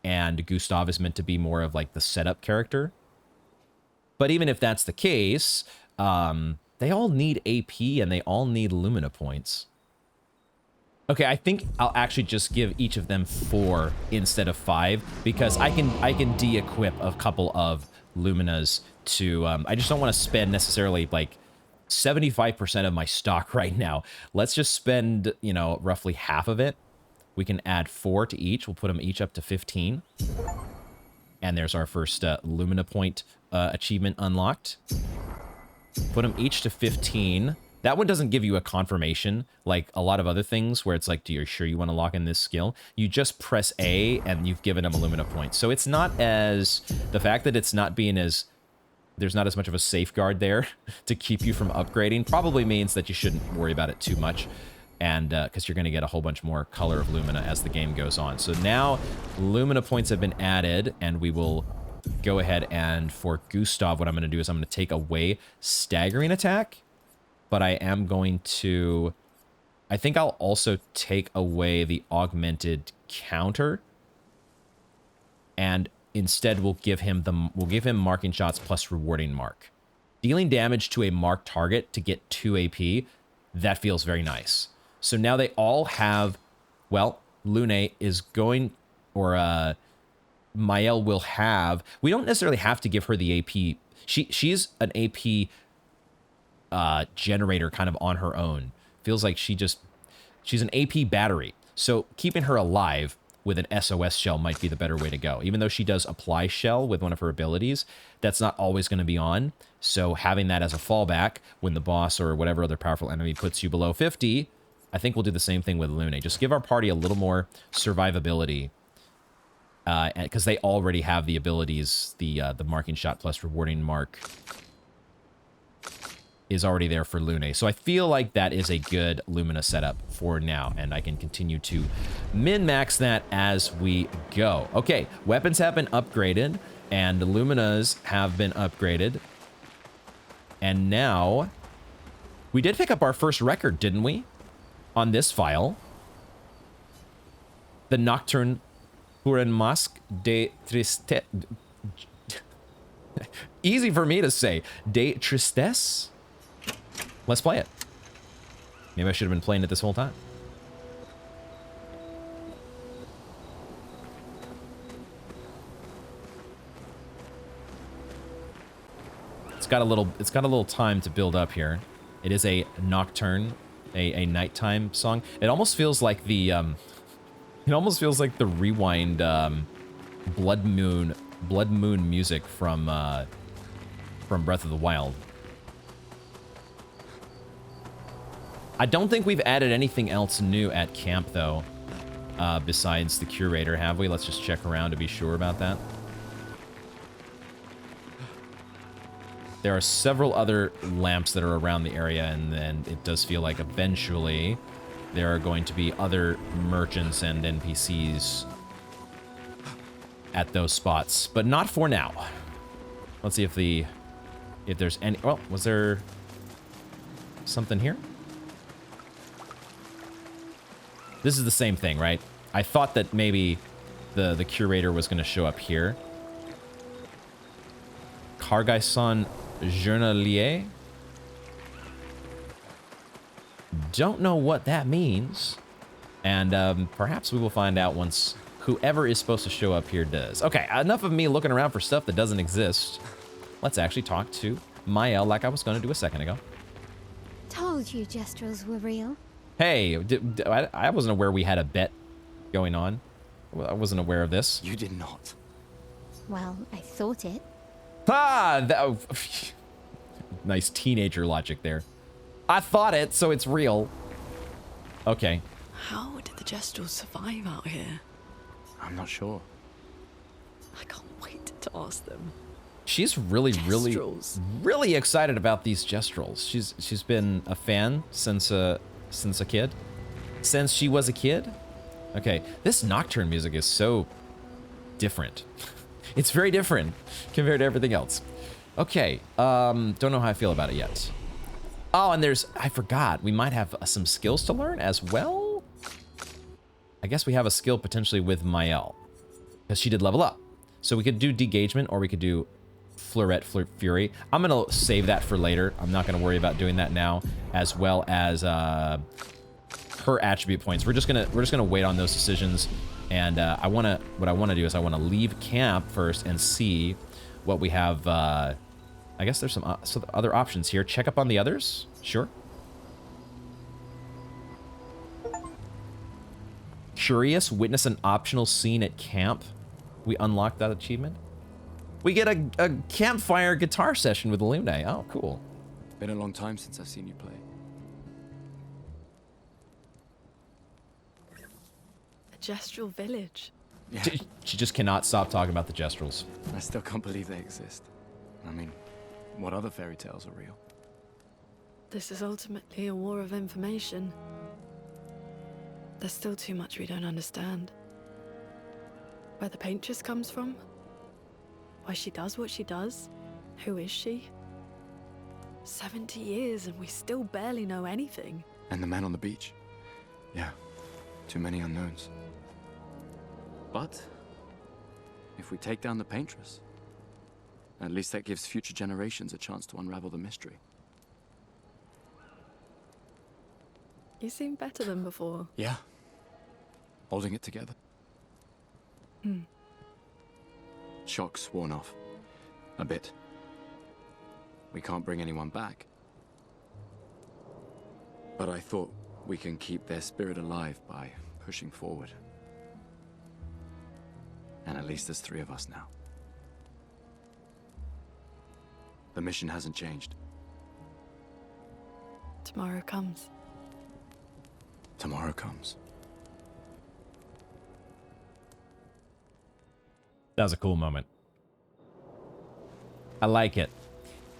and Gustav is meant to be more of, like, the setup character. But even if that's the case, they all need AP, and they all need Lumina points. Okay, I think I'll actually just give each of them 4 instead of 5, because I can de-equip a couple of Luminas to... I just don't want to spend necessarily, like, 75% of my stock right now. Let's just spend, you know, roughly half of it. We can add 4 to each. We'll put them each up to 15. And there's our first Lumina point achievement unlocked. Put them each to 15. That one doesn't give you a confirmation like a lot of other things where it's like, do you sure you want to lock in this skill? You just press A and you've given them a Lumina point. So it's not as... the fact that it's not being as there's not as much of a safeguard there to keep you from upgrading. Probably means that you shouldn't worry about it too much, and because you're going to get a whole bunch more color of Lumina as the game goes on. So now Lumina points have been added, and we will go ahead and for Gustav, what I'm going to do is I'm going to take away staggering attack, but I am going to, I think I'll also take away the augmented counter, and instead we'll give him marking shots plus rewarding mark. Dealing damage to a marked target to get 2 AP, that feels very nice. So now they all have, well, Lune is going, or Mael will have, we don't necessarily have to give her the AP. She's an AP generator kind of on her own. Feels like she's an AP battery. So keeping her alive with an SOS shell might be the better way to go. Even though she does apply shell with one of her abilities, that's not always going to be on. So having that as a fallback when the boss or whatever other powerful enemy puts you below 50, I think we'll do the same thing with Lune. Just give our party a little more survivability. Because they already have the abilities, the marking shot plus rewarding mark is already there for Lune. So I feel like that is a good Lumina setup for now, and I can continue to min-max that as we go. Okay, weapons have been upgraded, and Luminas have been upgraded. And now, we did pick up our first record, didn't we? On this file. The Nocturne pour un masque de tristesse. Easy for me to say. De tristesse? Let's play it. Maybe I should have been playing it this whole time. It's got a little time to build up here. It is a nocturne, a nighttime song. It almost feels like the rewind blood moon music from Breath of the Wild. I don't think we've added anything else new at camp, though, besides the curator, have we? Let's just check around to be sure about that. There are several other lamps that are around the area, and then it does feel like eventually there are going to be other merchants and NPCs at those spots, but not for now. Let's see if there's any. Well, was there something here? This is the same thing, right? I thought that maybe the curator was going to show up here. Cargaison Journalier. Don't know what that means. And perhaps we will find out once whoever is supposed to show up here does. Okay, enough of me looking around for stuff that doesn't exist. Let's actually talk to Mael like I was going to do a second ago. Told you gestrels were real. Hey, I wasn't aware we had a bet going on. I wasn't aware of this. You did not. Well, I thought it. Ah! Nice teenager logic there. I thought it, so it's real. Okay. How did the gestrels survive out here? I'm not sure. I can't wait to ask them. She's really excited about these gestrels. She's been a fan since a kid. Since she was a kid? Okay, this nocturne music is so different. It's very different compared to everything else. Okay, don't know how I feel about it yet. Oh, and I forgot, we might have some skills to learn as well? I guess we have a skill potentially with Mael, because she did level up. So we could do Degagement, or we could do Fleurette Fury. I'm gonna save that for later. I'm not gonna worry about doing that now, as well as her attribute points. We're just gonna wait on those decisions, and what I wanna do is I wanna leave camp first and see what we have. I guess there's some other options here. Check up on the others. Sure. Curious, witness an optional scene at camp. We unlocked that achievement. We get a campfire guitar session with Lune. Oh, cool. Been a long time since I've seen you play. A gestural village. Yeah. She just cannot stop talking about the gestrels. I still can't believe they exist. I mean, what other fairy tales are real? This is ultimately a war of information. There's still too much we don't understand. Where the paintress comes from? Why she does what she does? Who is she? 70 years and we still barely know anything. And the man on the beach? Yeah, too many unknowns. But if we take down the paintress, at least that gives future generations a chance to unravel the mystery. You seem better than before. Yeah, holding it together. Shock's worn off. A bit. We can't bring anyone back. But I thought we can keep their spirit alive by pushing forward. And at least there's 3 of us now. The mission hasn't changed. Tomorrow comes. Tomorrow comes. That was a cool moment. I like it.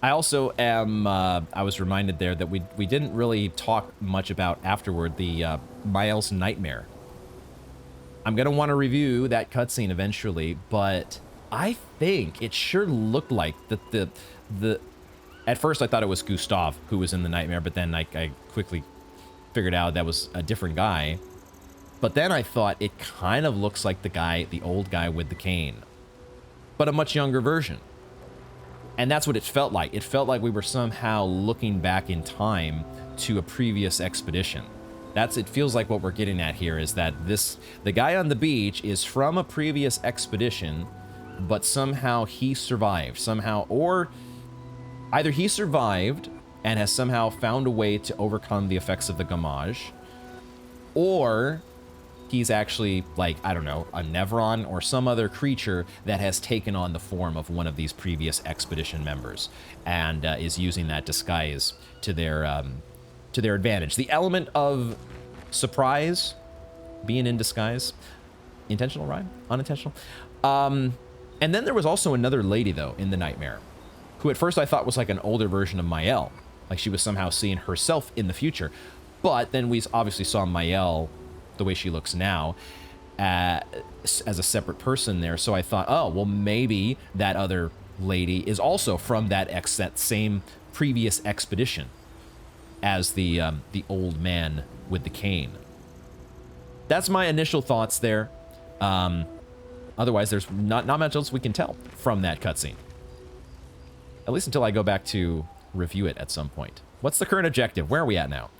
I also am, I was reminded there that we didn't really talk much about afterward the Miles Nightmare. I'm going to want to review that cutscene eventually, but I think it sure looked like that at first I thought it was Gustav who was in the nightmare, but then I quickly figured out that was a different guy. But then I thought it kind of looks like the old guy with the cane, but a much younger version. And that's what it felt like. It felt like we were somehow looking back in time to a previous expedition. It feels like what we're getting at here is that the guy on the beach is from a previous expedition, but somehow he survived. Or either he survived and has somehow found a way to overcome the effects of the Gamage, or he's actually, like, I don't know, a Nevron or some other creature that has taken on the form of one of these previous expedition members and is using that disguise to their advantage. The element of surprise, being in disguise, intentional rhyme, unintentional. And then there was also another lady, though, in the nightmare, who at first I thought was like an older version of Mael, like she was somehow seeing herself in the future. But then we obviously saw Mael, the way she looks now, as a separate person there. So I thought, oh, well, maybe that other lady is also from that same previous expedition as the old man with the cane. That's my initial thoughts there. Otherwise, there's not much else we can tell from that cutscene. At least until I go back to review it at some point. What's the current objective? Where are we at now?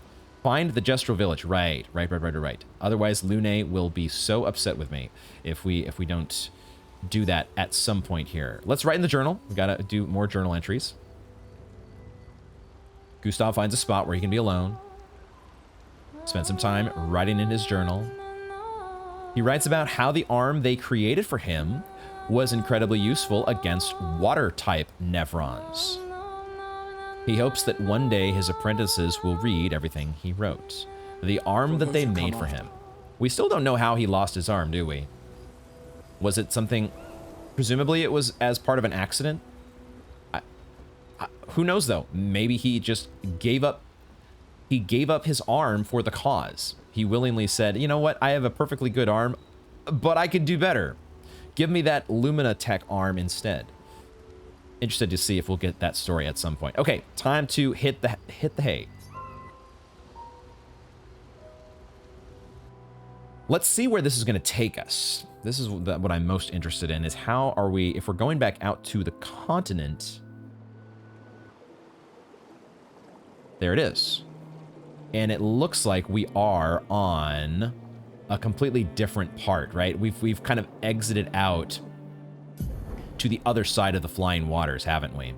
Find the Jestro village. Right. Otherwise, Lune will be so upset with me if we don't do that at some point here. Let's write in the journal. We gotta do more journal entries. Gustav finds a spot where he can be alone. Spend some time writing in his journal. He writes about how the arm they created for him was incredibly useful against water-type Nevrons. He hopes that one day his apprentices will read everything he wrote. The arm that they made for him. We still don't know how he lost his arm, do we? Was it something... Presumably it was as part of an accident? Who knows, though? Maybe he just gave up... He gave up his arm for the cause. He willingly said, you know what? I have a perfectly good arm, but I could do better. Give me that Lumina Tech arm instead. Interested to see if we'll get that story at some point. Okay, time to hit the hay. Let's see where this is going to take us. This is what I'm most interested in, is how are we, if we're going back out to the continent. There it is. And it looks like we are on a completely different part, right? We've kind of exited out to the other side of the flying waters, haven't we?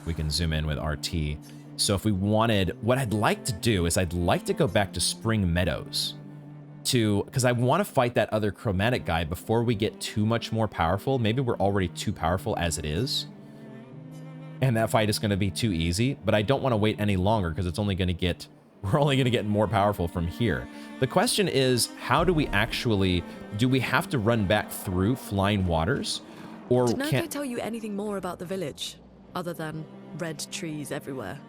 We can zoom in with RT. So if we wanted, what I'd like to do is I'd like to go back to Spring Meadows because I want to fight that other chromatic guy before we get too much more powerful. Maybe we're already too powerful as it is, and that fight is going to be too easy, but I don't want to wait any longer because it's only going to get, we're only going to get more powerful from here. The question is, how do we actually, do we have to run back through flying waters? Or Did Noko tell you anything more about the village, other than red trees everywhere.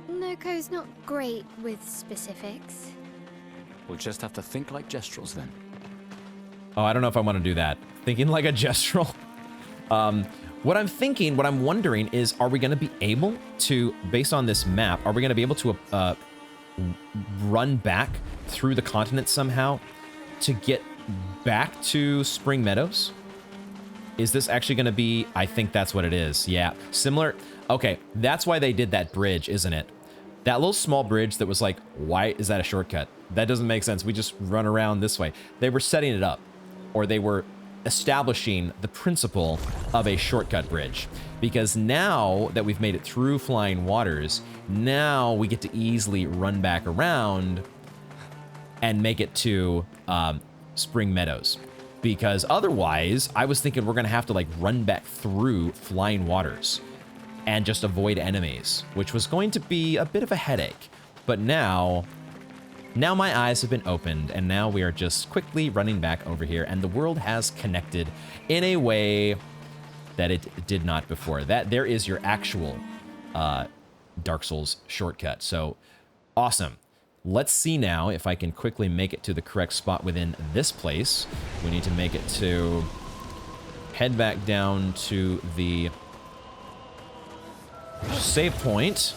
Noko's not great with specifics. We'll just have to think like Gestrels then. Oh, I don't know if I want to do that. Thinking like a Gestrel. What I'm wondering is, are we going to be able to, based on this map, are we going to be able to run back through the continent somehow to get back to Spring Meadows? Is this actually going to be, I think that's what it is. Yeah, similar. Okay, that's why they did that bridge, isn't it? That little small bridge that was like, why is that a shortcut? That doesn't make sense. We just run around this way. They were setting it up, or they were establishing the principle of a shortcut bridge, because now that we've made it through flying waters, now we get to easily run back around and make it to Spring Meadows. Because otherwise, I was thinking we're gonna have to like run back through flying waters and just avoid enemies, which was going to be a bit of a headache. But now my eyes have been opened, and now we are just quickly running back over here, and the world has connected in a way that it did not before. That there is your actual Dark Souls shortcut. So awesome. Let's see now if I can quickly make it to the correct spot within this place. We need to make it to head back down to the save point.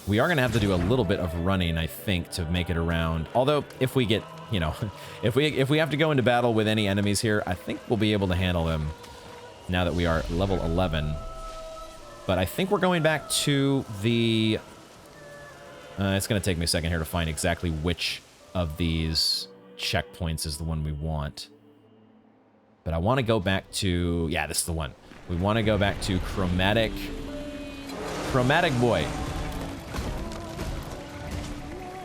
We are going to have to do a little bit of running, I think, to make it around. Although, if we get, you know, if we have to go into battle with any enemies here, I think we'll be able to handle them now that we are level 11. But I think we're going back to the... it's going to take me a second here to find exactly which of these checkpoints is the one we want. But I want to go back to... Yeah, this is the one. We want to go back to Chromatic Boy.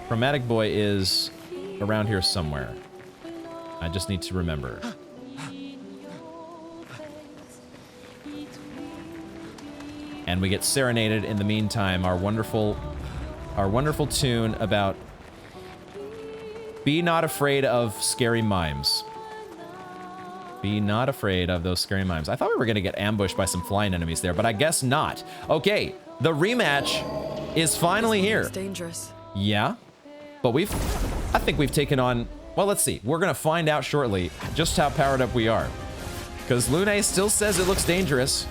Chromatic Boy is around here somewhere. I just need to remember. And we get serenaded in the meantime, our wonderful tune about be not afraid of scary mimes. Be not afraid of those scary mimes. I thought we were going to get ambushed by some flying enemies there, but I guess not. Okay, the rematch is finally here. It's dangerous. Yeah, but I think we've taken on, well, let's see. We're going to find out shortly just how powered up we are. Because Lune still says it looks dangerous.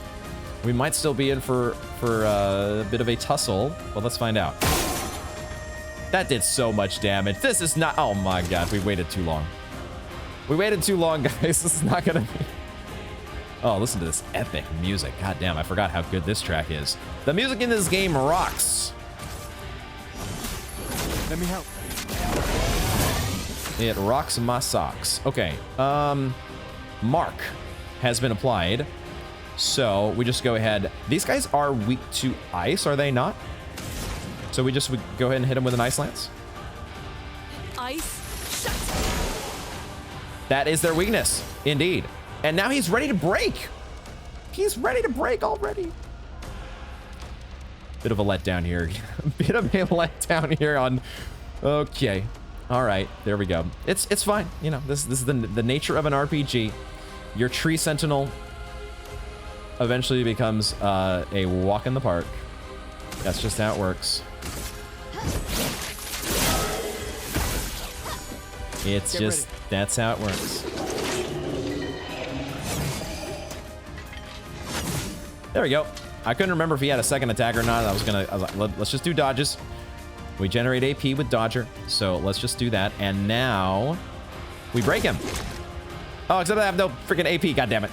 We might still be in for a bit of a tussle, but let's find out. That did so much damage. This is not, oh my god, we waited too long. We waited too long, guys. This is not gonna be... Oh, listen to this epic music. God damn, I forgot how good this track is. The music in this game rocks. Let me help. It rocks my socks. Okay, Mark has been applied. So we just go ahead. These guys are weak to ice, are they not? So we just would go ahead and hit them with an ice lance. Ice. Shut. That is their weakness, indeed. And now he's ready to break. He's ready to break already. Bit of a letdown here. Bit of a letdown here on... Okay. All right. There we go. It's fine. You know, this is the nature of an RPG. Your tree sentinel eventually becomes a walk in the park. That's just how it works. It's just, that's how it works. There we go. I couldn't remember if he had a second attack or not. I was like, let's just do dodges. We generate AP with Dodger, so let's just do that. And now we break him. Oh, except I have no freaking AP, goddammit.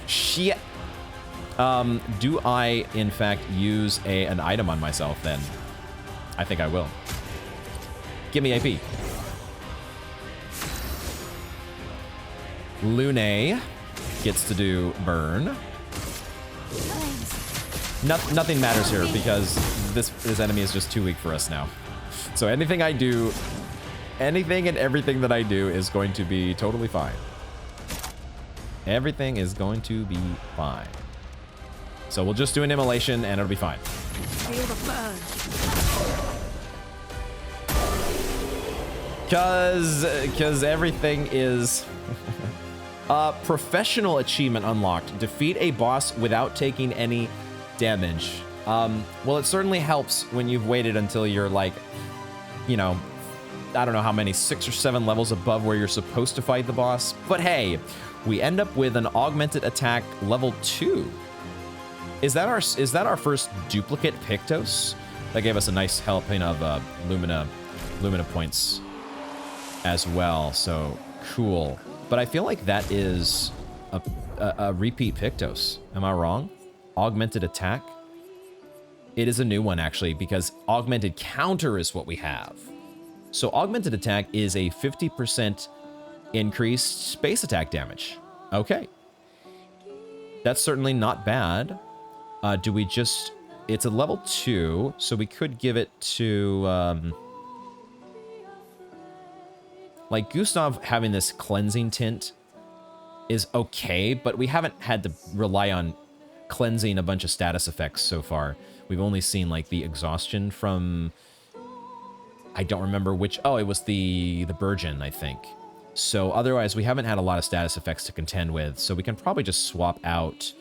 Shit. Do I, in fact, use an item on myself, then? I think I will. Give me AP. Lune gets to do burn. Nothing matters here, because this enemy is just too weak for us now. So anything I do, anything and everything that I do is going to be totally fine. Everything is going to be fine. So we'll just do an immolation and it'll be fine. Feel the burn. Cause everything is Professional achievement unlocked. Defeat a boss without taking any damage. Well, it certainly helps when you've waited until you're like, you know, I don't know how many, 6 or 7 levels above where you're supposed to fight the boss. But hey, we end up with an augmented attack level 2. Is that our first duplicate Pictos? That gave us a nice helping of Lumina points as well. So cool. But I feel like that is a repeat Pictos. Am I wrong? Augmented attack? It is a new one actually, because augmented counter is what we have. So augmented attack is a 50% increased space attack damage. Okay. That's certainly not bad. Do we just... It's a level 2, so we could give it to... like, Gustav having this cleansing tint is okay, but we haven't had to rely on cleansing a bunch of status effects so far. We've only seen, like, the exhaustion from... I don't remember which... Oh, it was the Virgin, I think. So otherwise, we haven't had a lot of status effects to contend with, so we can probably just swap out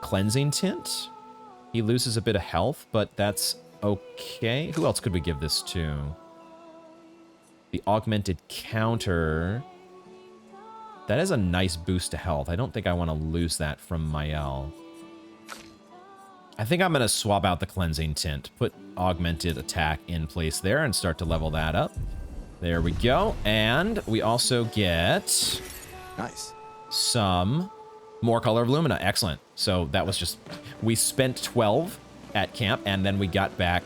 Cleansing Tint. He loses a bit of health, but that's okay. Who else could we give this to? The Augmented Counter. That is a nice boost to health. I don't think I want to lose that from Mael. I think I'm going to swap out the Cleansing Tint, put Augmented Attack in place there, and start to level that up. There we go. And we also get... Nice. Some more Color of Lumina. Excellent. So that was just... We spent 12 at camp, and then we got back...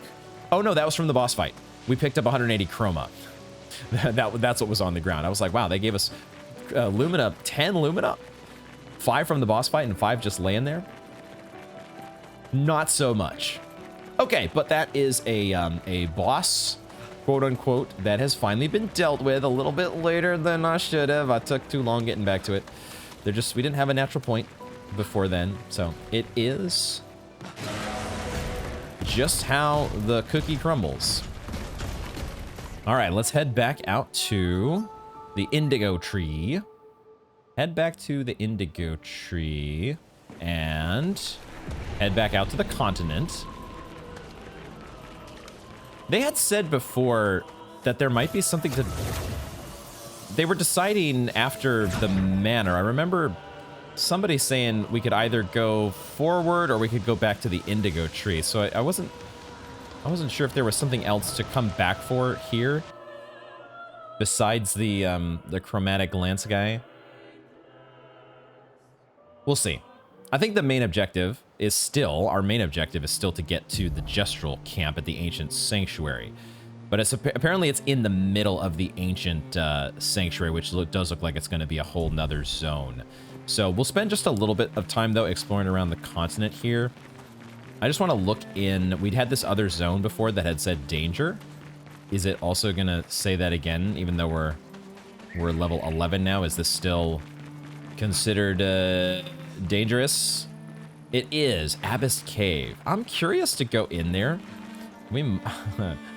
Oh, no, that was from the boss fight. We picked up 180 Chroma. That's what was on the ground. I was like, wow, they gave us Lumina, 10 Lumina? 5 from the boss fight and 5 just laying there? Not so much. Okay, but that is a boss, quote unquote, that has finally been dealt with a little bit later than I should have. I took too long getting back to it. We didn't have a natural point before then, so it is just how the cookie crumbles. All right, let's head back out to the Indigo Tree. Head back to the Indigo Tree and head back out to the continent. They had said before that there might be something to... They were deciding after the manor. I remember somebody saying we could either go forward or we could go back to the Indigo Tree. So I wasn't sure if there was something else to come back for here besides the chromatic lance guy. We'll see. I think the main objective is still, our main objective is still to get to the Gestural camp at the Ancient Sanctuary. But apparently it's in the middle of the Ancient Sanctuary, which does look like it's going to be a whole nother zone. So we'll spend just a little bit of time, though, exploring around the continent here. I just want to look in. We'd had this other zone before that had said danger. Is it also going to say that again, even though we're level 11 now? Is this still considered dangerous? It is. Abyss Cave. I'm curious to go in there. I'm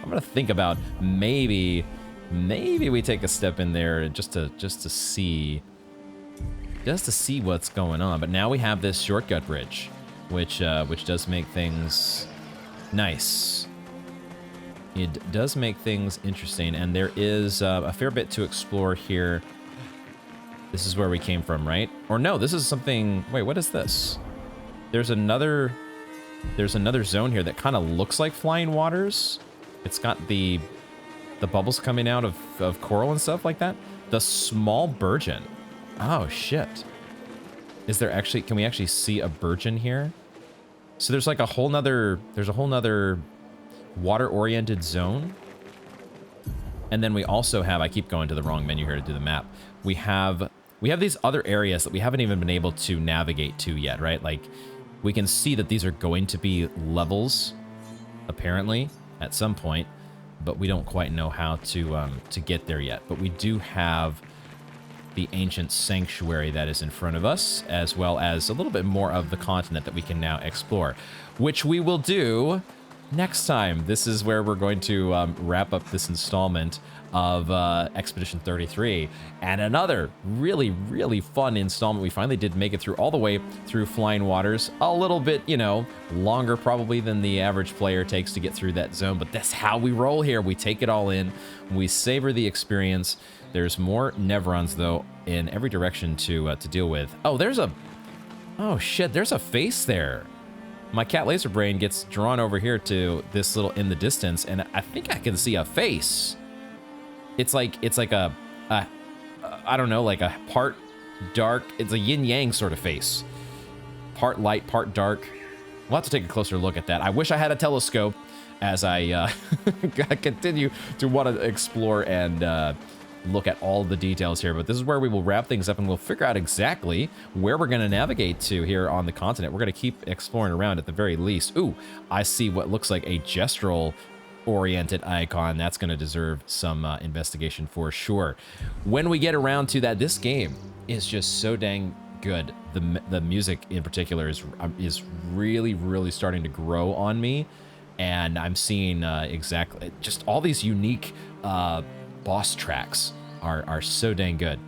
gonna think about maybe we take a step in there just to see what's going on. But now we have this shortcut bridge, which does make things nice. It does make things interesting, and there is a fair bit to explore here. This is where we came from, right? Or no, this is something... Wait, what is this? There's another zone here that kind of looks like Flying Waters. It's got the bubbles coming out of coral and stuff like that. The Small Burgeon. Oh, shit. Is there actually... Can we actually see a Burgeon here? So there's like a whole nother... There's a whole nother water-oriented zone. And then we also have... I keep going to the wrong menu here to do the map. We have these other areas that we haven't even been able to navigate to yet, right? Like, we can see that these are going to be levels, apparently, at some point, but we don't quite know how to get there yet. But we do have the Ancient Sanctuary that is in front of us, as well as a little bit more of the continent that we can now explore, which we will do next time. This is where we're going to wrap up this installment of Expedition 33, and another really, really fun installment. We finally did make it through all the way through Flying Waters. A little bit, you know, longer probably than the average player takes to get through that zone, but that's how we roll here. We take it all in. We savor the experience. There's more Nevrons, though, in every direction to deal with. Oh, there's a... Oh, shit, there's a face there. My cat laser brain gets drawn over here to this little in the distance, and I think I can see a face. It's like a I don't know, like a part dark. It's a yin yang sort of face. Part light, part dark. We'll have to take a closer look at that. I wish I had a telescope as I continue to want to explore and look at all the details here, but this is where we will wrap things up, and we'll figure out exactly where we're going to navigate to here on the continent. We're going to keep exploring around at the very least. Ooh, I see what looks like a gestural oriented icon. That's going to deserve some investigation for sure. When we get around to that, this game is just so dang good. The music in particular is really, really starting to grow on me, and I'm seeing exactly just all these unique boss tracks are so dang good,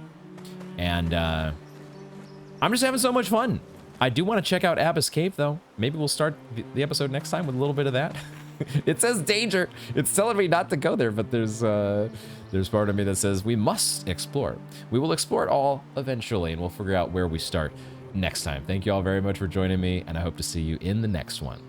and I'm just having so much fun. I do want to check out Abyss Cave, though. Maybe we'll start the episode next time with a little bit of that. It says danger. It's telling me not to go there, but there's part of me that says we must explore. We will explore it all eventually, and we'll figure out where we start next time. Thank you all very much for joining me, and I hope to see you in the next one.